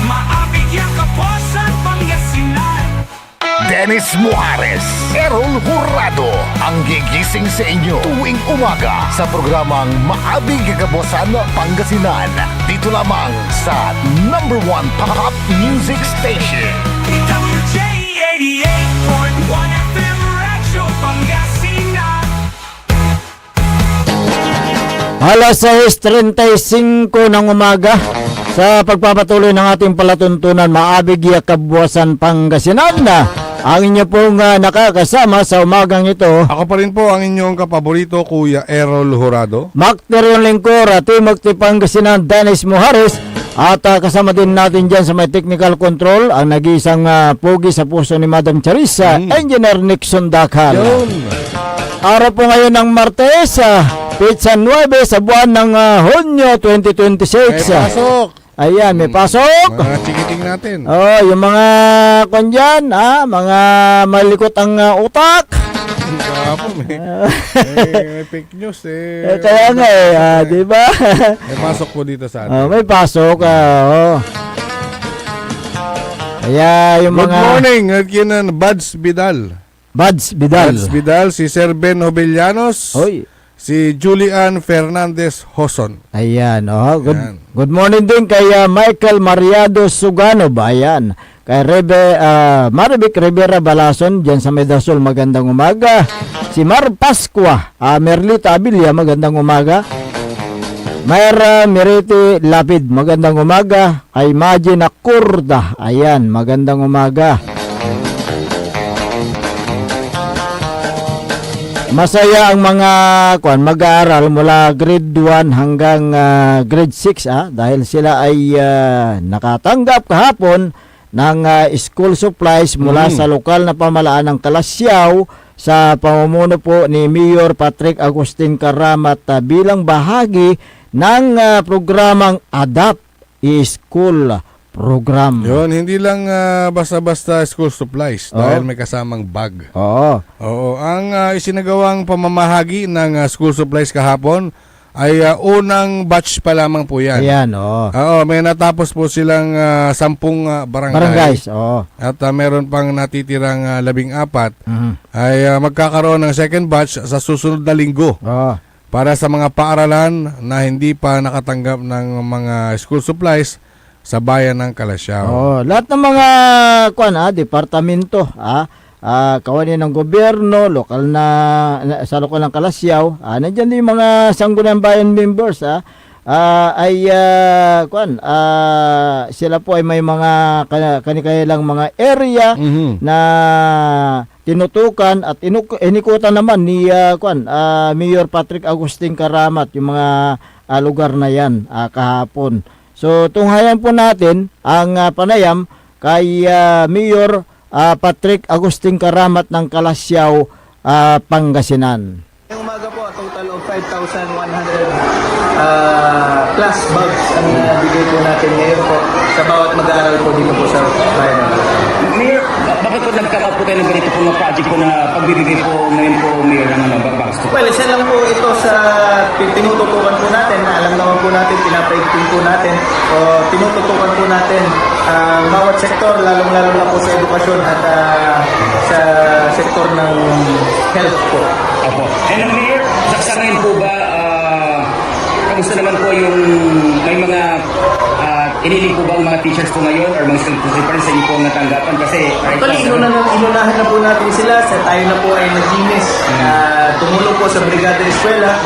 [SPEAKER 6] Maabigyan ka po sa Pangasinan.
[SPEAKER 3] Dennis Muarez, Errol Jurado ang gigising sa inyo tuwing umaga sa programang Maabig Kagabosan Pangasinan. Dito lamang sa #1 Pop Music Station.
[SPEAKER 6] WJ 88.1 FM Radyo Pangasinan.
[SPEAKER 7] Alas 6:35 ng umaga sa pagpapatuloy ng ating palatuntunan Maabig Kabuwasan Pangasinan. Ang inyo pong nakakasama sa umagang ito.
[SPEAKER 8] Ako pa rin po ang inyong kapaborito, Kuya Errol Jurado.
[SPEAKER 7] Macterion Lingkor, Timothy Pangasinan, Dennis Muhares. At kasama din natin dyan sa may technical control ang nag-iisang pogi sa puso ni Madam Charissa, Engineer Nixon Dakal. Araw po ngayon ng Martes, Pizza 9 sa buwan ng Hunyo 2026.
[SPEAKER 8] May pasok!
[SPEAKER 7] Ayan, may pasok!
[SPEAKER 8] Mga chikiting natin.
[SPEAKER 7] Oh, yung mga kondyan, mga malikot ang utak.
[SPEAKER 8] Kahapon, may fake news
[SPEAKER 7] Kaya nga di ba?
[SPEAKER 8] May pasok po dito sa atin.
[SPEAKER 7] May pasok, Kaya yung
[SPEAKER 8] Good
[SPEAKER 7] mga...
[SPEAKER 8] morning, Kinan Buds Vidal.
[SPEAKER 7] Buds Vidal.
[SPEAKER 8] Buds Vidal, si Sir Ben Obellanos.
[SPEAKER 7] Oy.
[SPEAKER 8] Si Julian Fernandez Hoson.
[SPEAKER 7] Ayan, good,
[SPEAKER 8] Ayan.
[SPEAKER 7] good morning din kay Michael Mariado Sugano ba? Ayan. Kay Maribik Rivera Balason, dyan sa Medasol, magandang umaga. Si Mar Pascua, Merlita Abilia, magandang umaga. Mayra Miriti Lapid, magandang umaga. Kay Majina Kurda, ayan, magandang umaga. Masaya ang mga mag-aaral mula grade 1 hanggang grade 6 dahil sila ay nakatanggap kahapon ng school supplies mula sa lokal na pamalaan ng Kalasyaw sa pamumuno po ni Mayor Patrick Agustin Karamat bilang bahagi ng programang ADAPT e-School program.
[SPEAKER 8] Yun, hindi lang basta-basta school supplies dahil may kasamang bag.
[SPEAKER 7] Oo.
[SPEAKER 8] Ang isinagawang pamamahagi ng school supplies kahapon ay unang batch pa lamang po yan.
[SPEAKER 7] Ayan,
[SPEAKER 8] may natapos po silang 10
[SPEAKER 7] barangays,
[SPEAKER 8] At meron pang natitirang 14 ay magkakaroon ng second batch sa susunod na linggo. Para sa mga paaralan na hindi pa nakatanggap ng mga school supplies sa bayan ng Kalasyaw.
[SPEAKER 7] Lahat ng mga departamento, kawanin ng gobyerno, lokal na sa lokal ng Kalasyaw, nandiyan din yung mga sangguniang bayan members, sila po ay may mga kanilang mga area na tinutukan at inikutan naman ni Mayor Patrick Agustin Karamat yung mga lugar na yan kahapon. So, tunghayan po natin ang panayam kay Mayor Patrick Agustin Karamat ng Kalasyaw, Pangasinan.
[SPEAKER 16] Ngayong umaga po, a total of 5,100 plus bugs ang bigay po natin ngayon po sa bawat mag-aaral po dito po sa bayan.
[SPEAKER 17] Mayor, bakit po nagkakaw po tayo ng ganito po mga project po na pagbibigay po ngayon po, Mayor, ng mga bags?
[SPEAKER 16] Well, isa lang po ito sa tinututukan po natin. Alam naman po natin, pinapaigting po natin o tinututukan po natin ang bawat sektor, lalong-lalo na po sa edukasyon at sa sektor ng health po.
[SPEAKER 17] Opo. And Mayor, sa ngayon po ba, kamusta naman po yung may mga iniling po ba ang mga teachers po ngayon or mga student pa rin sa inyo po ang natanggapan? Kasi
[SPEAKER 16] actually, inunahan na po natin sila sa tayo na po ay naglinis. Tumulong po sa Brigada Eskwela.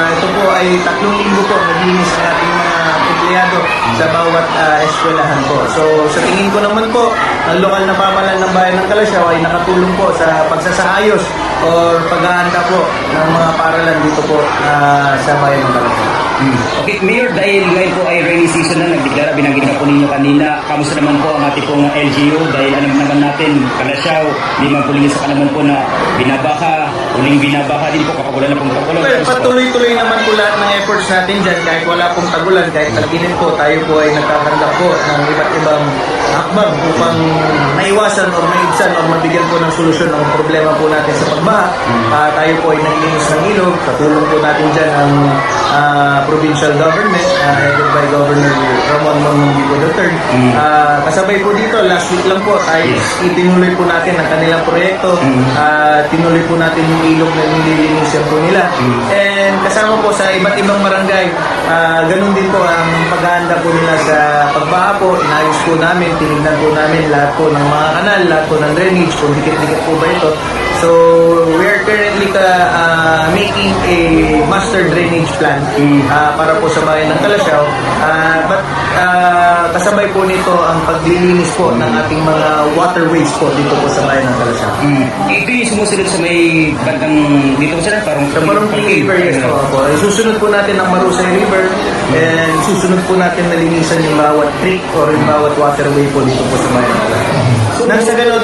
[SPEAKER 16] Ito po ay 3 linggo po naglinis ang ating mga empleyado sa bawat eskwelahan po. So sa tingin ko naman po, ang lokal na pamahalaan ng bayan ng Kalasyaw ay nakatulong po sa pagsasaayos o paghahanda po ng mga paaralan dito po sa bayan ng Kalasyaw.
[SPEAKER 17] Okay, Mayor, dahil ngayon po ay rainy season na nagdeklara, binanggit na po ninyo kanina, kamusta naman po ang ating pong LGU dahil alam naman natin, Kalasyaw, di man po sa naman po na binabaka, uling binabaka din po kapag wala na pong kakulang.
[SPEAKER 16] Well, patuloy-tuloy naman po lahat ng efforts natin dyan, kahit wala pong tagulan, kahit tag-init po, tayo po ay nagkakandak po ng iba't ibang hakbang upang maiwasan o maibsan o mabigyan po ng solusyon ng problema po natin sa pagbaha. Tayo po ay naglinis ng ilog, katulong po natin dyan ang provincial government, headed by Governor Ramon Mongibo III. Kasabay po dito, last week lang po, ay itinuloy po natin ang kanilang proyekto, tinuloy po natin yung ilog na nililinisan po nila. And kasama po sa iba't ibang barangay, ganun din po ang paghahanda po nila sa pagbaha po. Inayos po namin, tinignan po namin lahat po ng mga kanal, lahat po ng drainage, kung dikit-dikit po ba ito. So, we are currently making a master drainage plan para po sa bayan ng Calasiao. But kasabay po nito ang paglilinis po ng ating mga waterways po dito po sa bayan ng Calasiao.
[SPEAKER 17] Ito yung sumusunod sa may bandang dito sila, parang
[SPEAKER 16] sa Marumpi River, yes po. Susunod po natin ang Marusay River and susunod po natin na linisan yung bawat creek or yung bawat waterway po dito po sa bayan ng Calasiao. Nang sa ganun,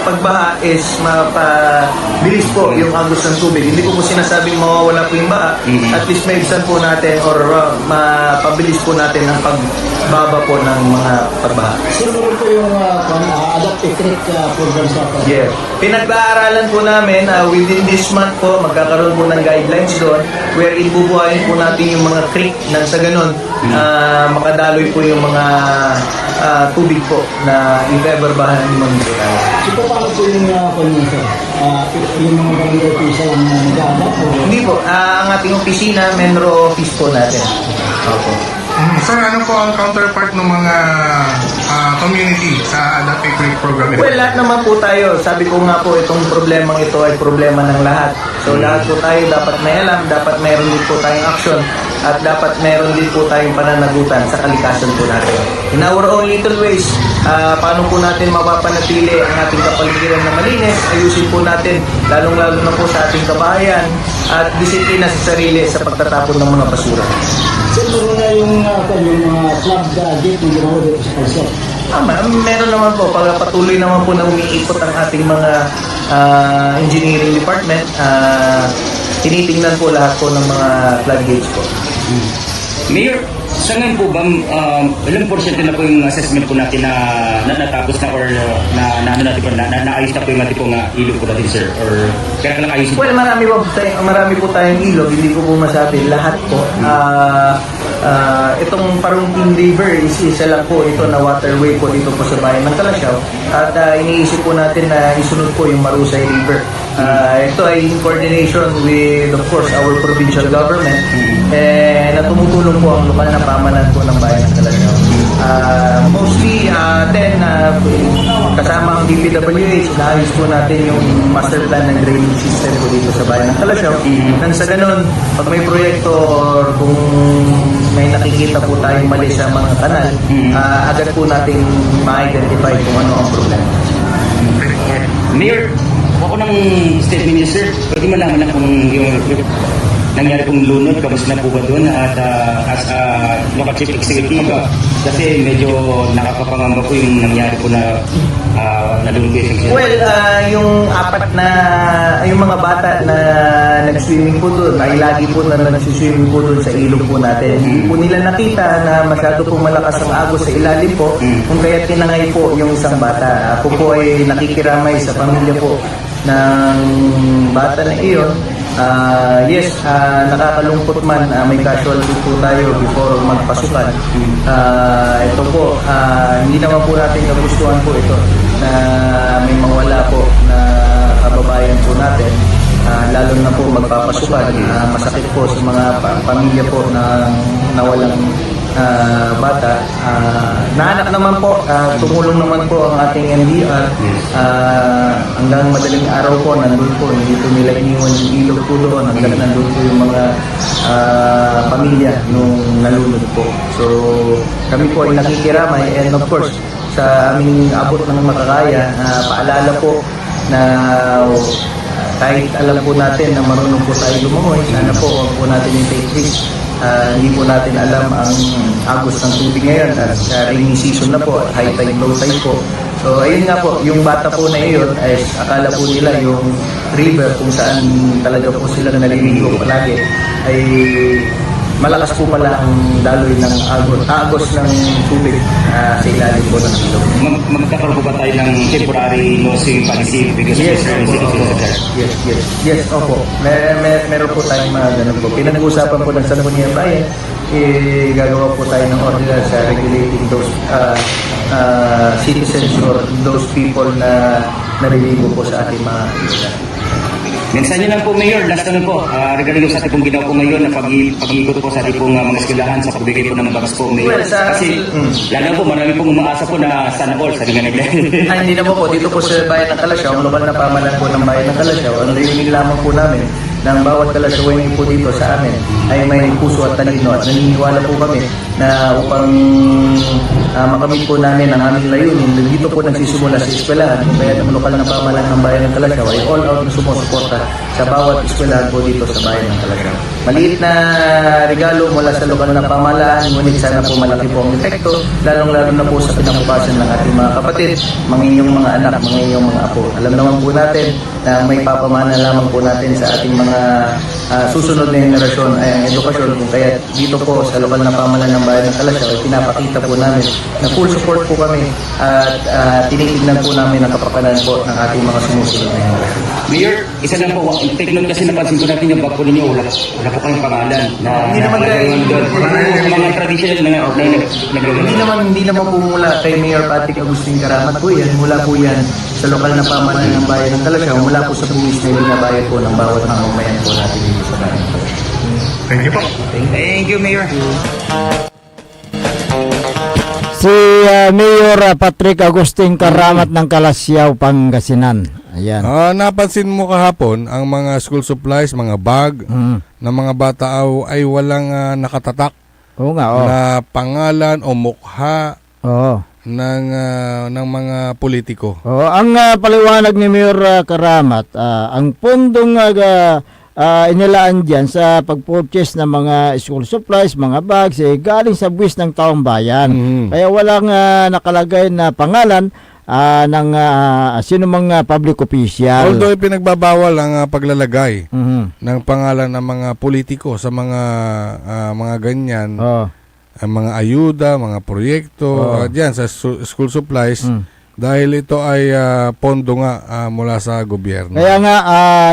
[SPEAKER 16] pagbaha is mapabilis po yung agos ng tubig. Hindi ko po sinasabing mawawala po yung baha. At least maibsan po natin or mapabilis po natin ang pagbaba po ng mga pagbaha.
[SPEAKER 7] Sino po yung adaptive creek program sa
[SPEAKER 16] Yeah. Pinag-aaralan po namin within this month po, magkakaroon po ng guidelines doon wherein bubuhayin po natin yung mga creek nang sa ganun makadaloy po yung mga tubig po na if ever bahan naman po tayo.
[SPEAKER 7] So, paano po yung yung mga barangay official ang nag-adapt?
[SPEAKER 16] Hindi po. Ang ating opisina, Menro office po natin. Opo.
[SPEAKER 8] Sir, ano po ang counterpart ng mga community sa Adaptive Creek program?
[SPEAKER 16] Well, lahat naman po tayo. Sabi ko nga po, itong problemang ito ay problema ng lahat. So, lahat po tayo dapat may alam, dapat mayroon din po tayong action, at dapat mayroon din po tayong pananagutan sa kalikasan po natin. In our own little ways, paano po natin mapapanatili ang ating kapaligiran na malinis, ayusin po natin, lalong-lalo na po sa ating kabahayan, at disiplina sa sarili sa pagtatapon ng mga basura.
[SPEAKER 7] Sino na yung mga club gate na ginawa dito sa Calasiao?
[SPEAKER 16] Meron naman po, patuloy naman po na umiikot ang ating mga engineering department. Tinitingnan po lahat po ng mga floodgates po.
[SPEAKER 17] Mayor, sa ngayon po ba, ilang porsyento na po yung assessment po natin na natapos na or naayos na po yung ating pong ilog po natin, sir? Or kaya ka lang ayusin?
[SPEAKER 16] Well, marami po tayong ilog, hindi ko po masabi lahat po. Itong Parungking River is isa lang po ito na waterway po dito po sa bayan ng Calasiao, at iniisip po natin na isunod po yung Marusay River. Ito ay in coordination with, of course, our provincial government, na tumutulong po ang lokal na pamanan po ng bayan ng Calasiao. Mostly, kasama ang DPWH, naayos po natin yung master plan ng drainage system po dito sa bayan ng Calasiao. Nang sa ganun, pag may proyekto or kung may nakikita po tayong mali sa mga kanal, agad po natin ma-identify kung ano ang problema.
[SPEAKER 17] Mayor, ako ng statement niya, sir, pwede malaman na kung yung nangyari pong lunod, kamusta na po ba doon at as a local chief executive, kasi medyo nakakapangamba po yung nangyari po na nalunod po.
[SPEAKER 16] Well, yung yung mga bata na nag-swimming po doon ay lagi po na nag-swimming po doon sa ilog po natin. Hindi po nila nakita na masyado pong malakas ang agos sa ilalim po, kung kaya tinangay po yung isang bata. Ako po ay nakikiramay sa pamilya po ng bata na iyon. Yes, nakakalungkot man, may casualty po tayo before magpasukan. Ito po, hindi naman po natin kagustuhan po ito na may mawala po na kababayan po natin, lalo na po magpapasukan. Masakit po sa mga pamilya po na nawalang bata. Naanak naman po, tumulong naman po ang ating NDR. Hanggang madaling araw po, nandun po, hindi po nila iniwan yung ilog po doon, hanggang nandun po yung mga pamilya nung nalunod po. So, kami po ay nakikiramay, and of course, sa aming abot ng makakaya, paalala po na kahit alam po natin na marunong po tayo lumangoy, sana po huwag po natin yung take risk. Hindi po natin alam ang agos ng tubig ngayon at rainy season na po, high tide, low tide po. So ayun nga po, yung bata po na iyon ay akala po nila yung river kung saan talaga po sila naliligo palagi ay malakas po pala ang daloy ng agos ng tubig sa ilalim po ng ilog.
[SPEAKER 17] Magkakaroon po ba tayo ng temporary losing policy because
[SPEAKER 16] Yes,
[SPEAKER 17] of
[SPEAKER 16] opo,
[SPEAKER 17] this?
[SPEAKER 16] opo. Yes, opo. Meron po tayong mga ganun po. Pinag-uusapan po ng Sangguniang Bayan, gagawa po tayo ng ordinance regulating those citizens or those people na naliligo po sa ating mga ilog.
[SPEAKER 17] Mensahe lang po, Mayor, last na po, regarding sa ating pong ginawa po ngayon na pag-iikot po sa ating pong mga eskwelahan sa pagbigay po ng bags po, Mayor.
[SPEAKER 16] Well,
[SPEAKER 17] Kasi, lalo po, marami pong umaasa po na sana all sa mga naglalagay.
[SPEAKER 16] Hindi naman po, dito po sa bayan ng Kalasyaw, ang lokal na pamalan po ng bayan ng Kalasyaw, ang layunin lamang po namin ng bawat Kalasyawenyo po dito sa amin ay may puso at talino at naniniwala po kami na upang makamit po namin ang aming layunin, dito po nagsisimula sa eskwelahan, kaya ang lokal na pamalan ng bayan ng Kalasyaw ay all out na sumusuporta sa bawat eskwelahan po dito sa bayan ng Kalasyaw. Maliit na regalo mula sa lokal na pamahalaan, ngunit sana po malaki po ang epekto, lalong-lalo na po sa pinabukasan ng ating mga kapatid, mga inyong mga anak, mga inyong mga apo. Alam naman po natin na may papamana lamang po natin sa ating mga susunod na henerasyon ay ang edukasyon. Kung kaya dito po sa lokal na pamahalaan ng bayan ng Kalasyaw ay pinapakita po namin na full support po kami at tinitignan po namin ang kapakanan po ng ating mga sumusunod na henerasyon.
[SPEAKER 17] Mayor, isa lang po, take note kasi napansin ko natin yung bag po ninyo, wala po kayong pangalan.
[SPEAKER 16] Hindi naman
[SPEAKER 17] mga traditional na
[SPEAKER 16] Hindi naman po mula kay Mayor Patrick Agustin Karamat po yan. Mula po yan sa lokal na pamahalaan ng bayan ng Kalasyaw. Mula po sa buwis na binabayad po ng bawat mamamayan po natin dito sa bayan.
[SPEAKER 17] Thank you po. Thank you, Mayor.
[SPEAKER 7] Si Mayor Patrick Agustin Karamat ng Kalasyaw, Pangasinan. Ayan.
[SPEAKER 8] Napansin mo kahapon ang mga school supplies, mga bag ng mga bata ay walang nakatatak na pangalan o mukha ng mga politiko.
[SPEAKER 7] Ang paliwanag ni Mayor Karamat, ang pondong inilaan dyan sa pag-purchase ng mga school supplies, mga bags, galing sa buwis ng taong bayan. Kaya walang nakalagay na pangalan ng sino mga public official.
[SPEAKER 8] Although pinagbabawal ang paglalagay ng pangalan ng mga politiko sa mga ganyan, mga ayuda, mga proyekto, diyan sa school supplies, dahil ito ay pondo nga mula sa gobyerno.
[SPEAKER 7] Kaya nga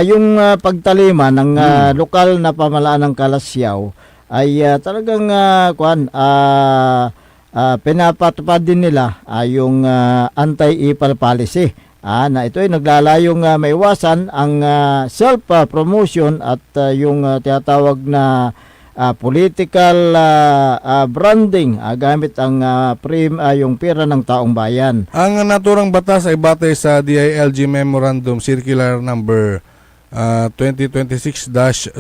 [SPEAKER 7] yung pagtalima ng lokal na pamahalaan ng Kalasyaw ay talagang pinapatupad din nila yung anti-ipal policy na ito ay naglalayong maiwasan ang self-promotion at yung tinatawag na political branding gamit ang yung pera ng taong bayan.
[SPEAKER 8] Ang naturang batas ay batay sa DILG Memorandum Circular Number 2026-006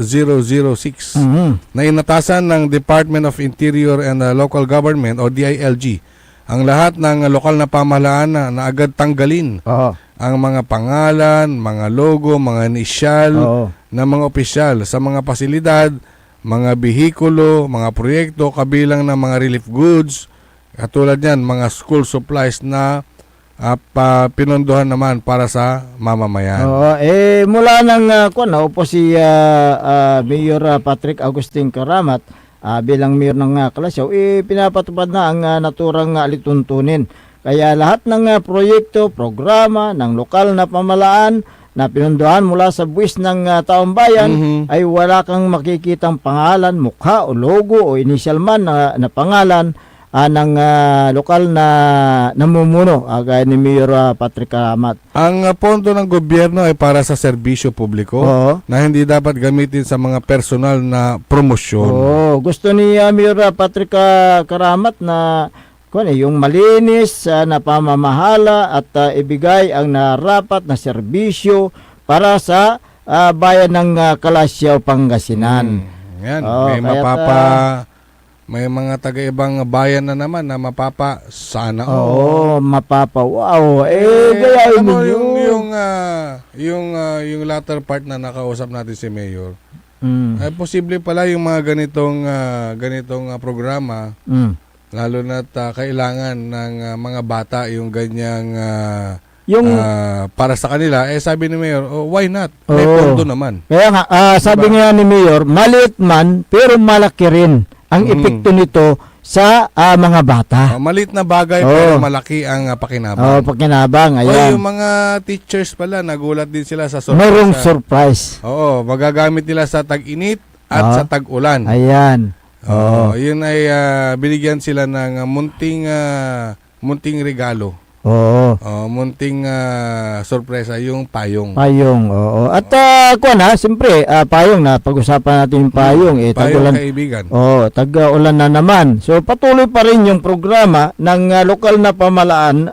[SPEAKER 8] na inatasan ng Department of Interior and Local Government o DILG ang lahat ng lokal na pamahalaan na agad tanggalin ang mga pangalan, mga logo, mga inisyal ng mga opisyal sa mga pasilidad, mga bihikulo, mga proyekto kabilang ng mga relief goods, katulad niyan mga school supplies na pinondohan naman para sa mamamayan.
[SPEAKER 7] Mula ng upo si Mayor Patrick Agustin Karamat bilang mayor ng Kalasyaw, pinapatupad na ang naturang lituntunin. Kaya lahat ng proyekto, programa ng lokal na pamahalaan na pinondohan mula sa buwis ng taong bayan ay wala kang makikitang pangalan, mukha o logo o initial man na pangalan ng lokal na namumuno gaya ni Mayor Patrick Karamat.
[SPEAKER 8] Ang pondo ng gobyerno ay para sa serbisyo publiko na hindi dapat gamitin sa mga personal na promosyon.
[SPEAKER 7] Gusto ni Mayor Patrick Karamat na yung malinis na pamamahala at ibigay ang narapat na serbisyo para sa bayan ng Kalasyaw, Pangasinan.
[SPEAKER 8] Yan, may mga taga-ibang bayan na naman na mapapa sana.
[SPEAKER 7] Mapapa. Wow. Gayahin mo
[SPEAKER 8] yung latter part na nakausap natin si Mayor. Ay posible pala yung mga ganitong programa. Lalo na't kailangan ng mga bata yung ganyang
[SPEAKER 7] Yung
[SPEAKER 8] para sa kanila, sabi ni Mayor, why not? May pondo naman.
[SPEAKER 7] Kaya nga, sabi nga ni Mayor, maliit man, pero malaki rin ang epekto nito sa mga bata.
[SPEAKER 8] Maliit na bagay, pero malaki ang pakinabang.
[SPEAKER 7] Pakinabang, ayan.
[SPEAKER 8] Yung mga teachers pala, nagulat din sila sa surprise.
[SPEAKER 7] Mayroong surprise.
[SPEAKER 8] Oo, magagamit nila sa tag-init at sa tag-ulan.
[SPEAKER 7] Ayan.
[SPEAKER 8] Yun ay binigyan sila ng munting regalo. Munting sorpresa, yung payong.
[SPEAKER 7] Payong, oo. At siyempre, payong na, pag-usapan natin yung payong.
[SPEAKER 8] Payong kaibigan.
[SPEAKER 7] Tag-ulan na naman. So, patuloy pa rin yung programa ng lokal na pamalaan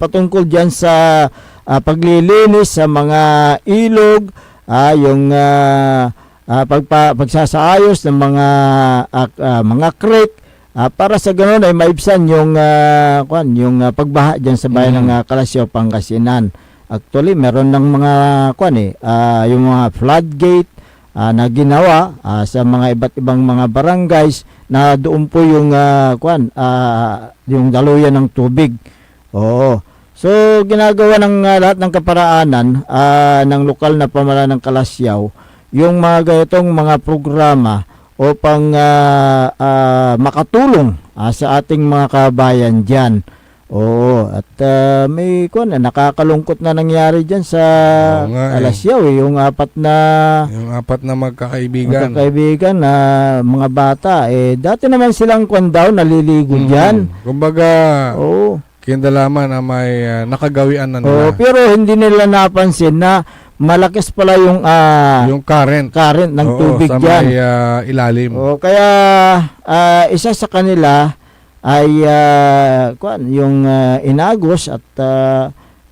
[SPEAKER 7] patungkol dyan sa paglilinis sa mga ilog, yung pagsasaayos ng mga creek, para sa ganoon ay maibsan yung pagbaha diyan sa bayan ng Kalasyaw, Pangasinan. Actually, meron ng mga yung mga floodgate na ginawa sa mga iba't ibang mga barangays na doon po yung yung daluyan ng tubig. So ginagawa ng lahat ng kaparaanan ng lokal na pamahalaan ng Kalasyaw yung mga ganitong mga programa upang makatulong sa ating mga kabayan diyan. At may nakakalungkot na nangyari diyan sa Kalasyaw, yung apat na magkakaibigan na mga bata, dati naman silang naliligo diyan.
[SPEAKER 8] Kumbaga, kindalaman na may nakagawian na nila.
[SPEAKER 7] Pero hindi nila napansin na malakas pala yung current ng tubig diyan.
[SPEAKER 8] Sa may ilalim.
[SPEAKER 7] Kaya isa sa kanila ay yung inagos at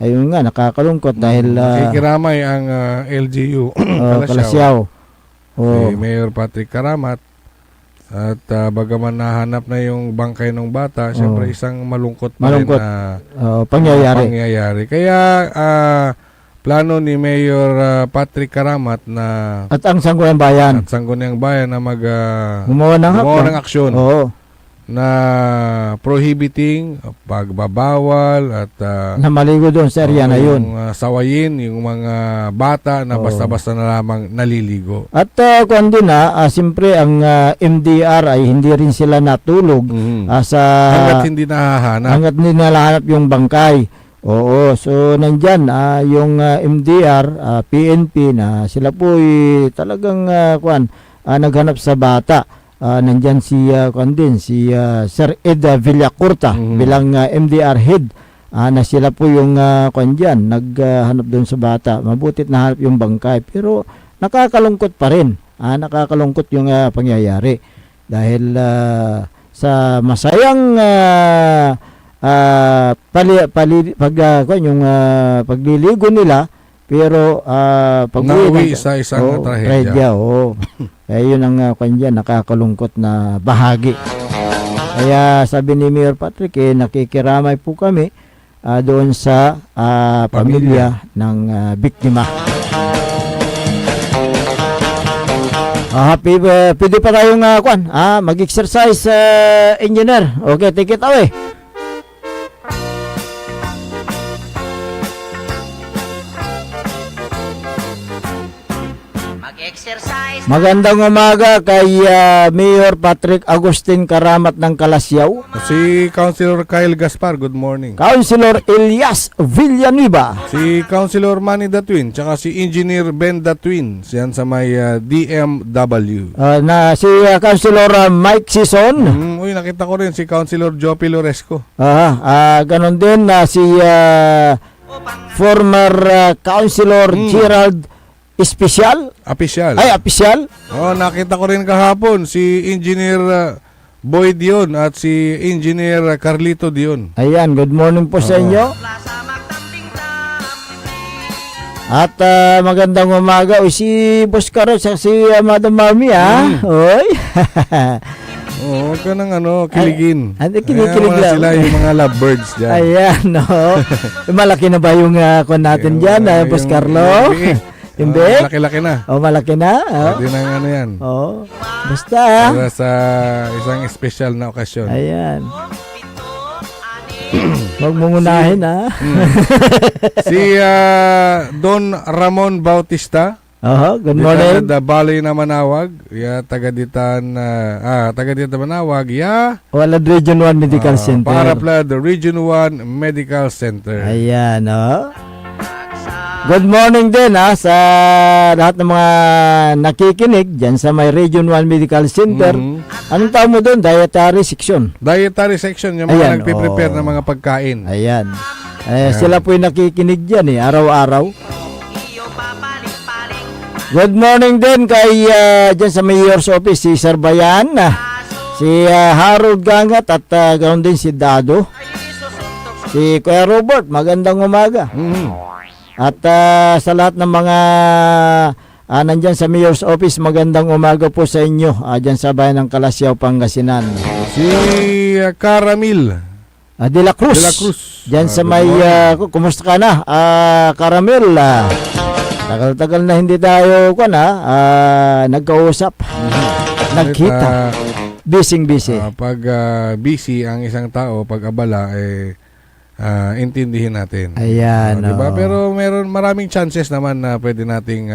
[SPEAKER 7] ayun nga, nakakalungkot dahil
[SPEAKER 8] kikiramay ang LGU
[SPEAKER 7] Kalasyaw.
[SPEAKER 8] Si Mayor Patrick Karamat. At bagaman nahanap na yung bangkay ng bata, syempre isang malungkot rin na pangyayari. Kaya plano ni Mayor Patrick Karamat na
[SPEAKER 7] at ang Sangguniang Bayan
[SPEAKER 8] na
[SPEAKER 7] gumawa
[SPEAKER 8] ng aksyon na prohibiting, pagbabawal at
[SPEAKER 7] na maligo doon sa area na yun.
[SPEAKER 8] Sawayin yung mga bata na basta-basta na lamang naliligo.
[SPEAKER 7] At siyempre ang MDR ay hindi rin sila natulog
[SPEAKER 8] hanggat hindi nahahanap
[SPEAKER 7] yung bangkay. So nandyan yung MDR, PNP na sila po talagang naghanap sa bata. Nandyan si Sir Ed Villacorta bilang MDR head, na sila po yung naghanap doon sa bata. Mabutit nahanap yung bangkay, pero nakakalungkot pa rin. Nakakalungkot yung pangyayari dahil sa masayang pagliligo nila, pero
[SPEAKER 8] nauwi sa isang trahedya.
[SPEAKER 7] Yun ang nakakalungkot na bahagi. Kaya sabi ni Mayor Patrick, nakikiramay po kami doon sa pamilya ng biktima. Pwede pa tayong mag-exercise, engineer. Okay, take it away. Magandang umaga kay Mayor Patrick Agustin Karamat ng Kalasyaw.
[SPEAKER 8] Si Councilor Kyle Gaspar, good morning.
[SPEAKER 7] Councilor Elias Villanueva.
[SPEAKER 8] Si Councilor Manny Datwin, tsaka si Engineer Ben Datwin, siyan sa may DMW.
[SPEAKER 7] Na si Councilor Mike Sison.
[SPEAKER 8] Nakita ko rin si Councilor Jopi Loresco.
[SPEAKER 7] Ganon din na si former Councilor Gerald Apisyal.
[SPEAKER 8] Nakita ko rin kahapon si Engineer Boy Dion at si Engineer Carlito Dion.
[SPEAKER 7] Ayan, good morning po sa inyo. At magandang umaga si Boss Carlos at si Madam Mami Oy.
[SPEAKER 8] Huwag ka ng kiligin.
[SPEAKER 7] Kinikilig lang.
[SPEAKER 8] Sila yung mga lovebirds dyan.
[SPEAKER 7] Ayan, malaki na ba yung natin dyan, Boss Carlo? Hindi?
[SPEAKER 8] Malaki-laki na.
[SPEAKER 7] Malaki na.
[SPEAKER 8] Pwede na yan.
[SPEAKER 7] Basta.
[SPEAKER 8] Para sa isang special na okasyon.
[SPEAKER 7] Ayan. Huwag mong unahin, ha?
[SPEAKER 8] Si Don Ramon Bautista.
[SPEAKER 7] Good morning.
[SPEAKER 8] Dito Bali na Manawag. Taga-ditan Manawag.
[SPEAKER 7] Walad Region 1 Medical Center.
[SPEAKER 8] Paraplad Region 1 Medical Center.
[SPEAKER 7] Ayan, Good morning din, sa lahat ng mga nakikinig dyan sa may Region 1 Medical Center. Anong tawag mo doon? Dietary section.
[SPEAKER 8] Dietary section, yung mga nagpiprepare ng mga pagkain.
[SPEAKER 7] Ayan. Sila po'y nakikinig dyan, araw-araw. Good morning din kay dyan sa Mayor's Office, si Sir Bayan, si Harold Gangat at ganoon din si Dado. Si Kuya Robert, magandang umaga. At sa lahat ng mga nandyan sa Mayor's Office, magandang umaga po sa inyo dyan sa bayan ng Calasiao, Pangasinan.
[SPEAKER 8] Si Caramil
[SPEAKER 7] De La Cruz. Dyan sa may, kumusta ka na? Caramil, tagal-tagal na hindi tayo nagkausap. Nagkita. Busy.
[SPEAKER 8] Pag busy ang isang tao, pag abala, intindihin natin.
[SPEAKER 7] Ayan.
[SPEAKER 8] Diba? Pero maraming chances naman na pwede nating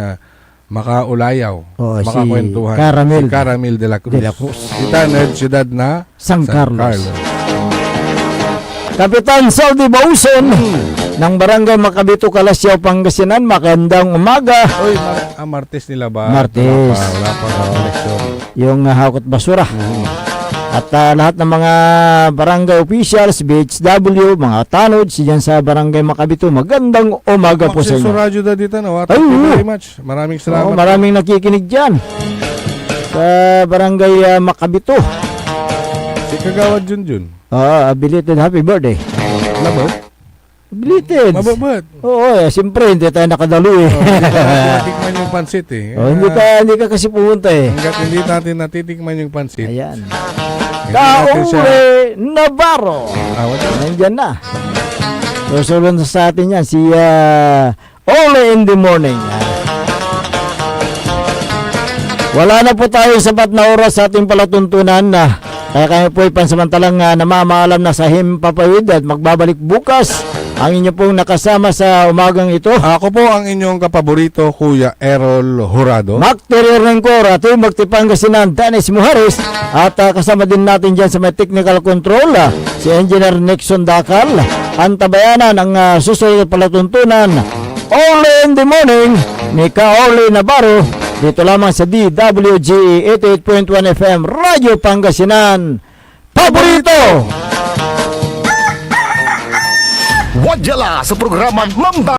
[SPEAKER 8] makaulayaw, makakwentuhan. Si Caramil De La Cruz. Itanad, siyudad na
[SPEAKER 7] San Carlos. Kapitan Saldi Bauson ng Barangay Macabito, Calasiao, Pangasinan, magandang umaga.
[SPEAKER 8] Oy, Martes nila ba?
[SPEAKER 7] Martes.
[SPEAKER 8] Wala pa eleksyon.
[SPEAKER 7] Yung hakot basura. At lahat ng mga barangay officials, BHW, mga tanod, siyan sa Barangay Macabito, magandang umaga po sa inyo.
[SPEAKER 8] Radyo na dito, thank you very much. Maraming salamat.
[SPEAKER 7] Maraming nakikinig dyan sa Barangay Macabito.
[SPEAKER 8] Si Kagawad Junjun.
[SPEAKER 7] Belated happy birthday.
[SPEAKER 8] Labot?
[SPEAKER 7] Belated.
[SPEAKER 8] Mababot.
[SPEAKER 7] Oo, siyempre, hindi tayo nakadalo eh.
[SPEAKER 8] Hindi ka natitikman yung pansit eh.
[SPEAKER 7] Hindi ka kasi pumunta eh.
[SPEAKER 8] Hanggat hindi natin natitikman yung pansit.
[SPEAKER 7] Ayan. Kaule Navarro. Nandyan na. Susunod sa atin yan, si Ole in the morning. Wala na po tayo sapat na oras sa ating palatuntunan na kaya kayo po pansamantalang namamaalam na sa Himpapawid at magbabalik bukas ang inyo pong nakasama sa umagang ito.
[SPEAKER 8] Ako po ang inyong kapaborito, Kuya Errol Jurado.
[SPEAKER 7] Macterior Rencor at yung Magtipangasinan, Dennis Muhares. At kasama din natin dyan sa may technical control, si Engineer Nixon Dakal. Ang tabayanan ng susunod palatuntunan, Ole in the morning, ni Kaole Navarro. Dito lamang sa DWG 88.1 FM, Radyo Pangasinan. Paborito!
[SPEAKER 3] Wadya sa programa Mamba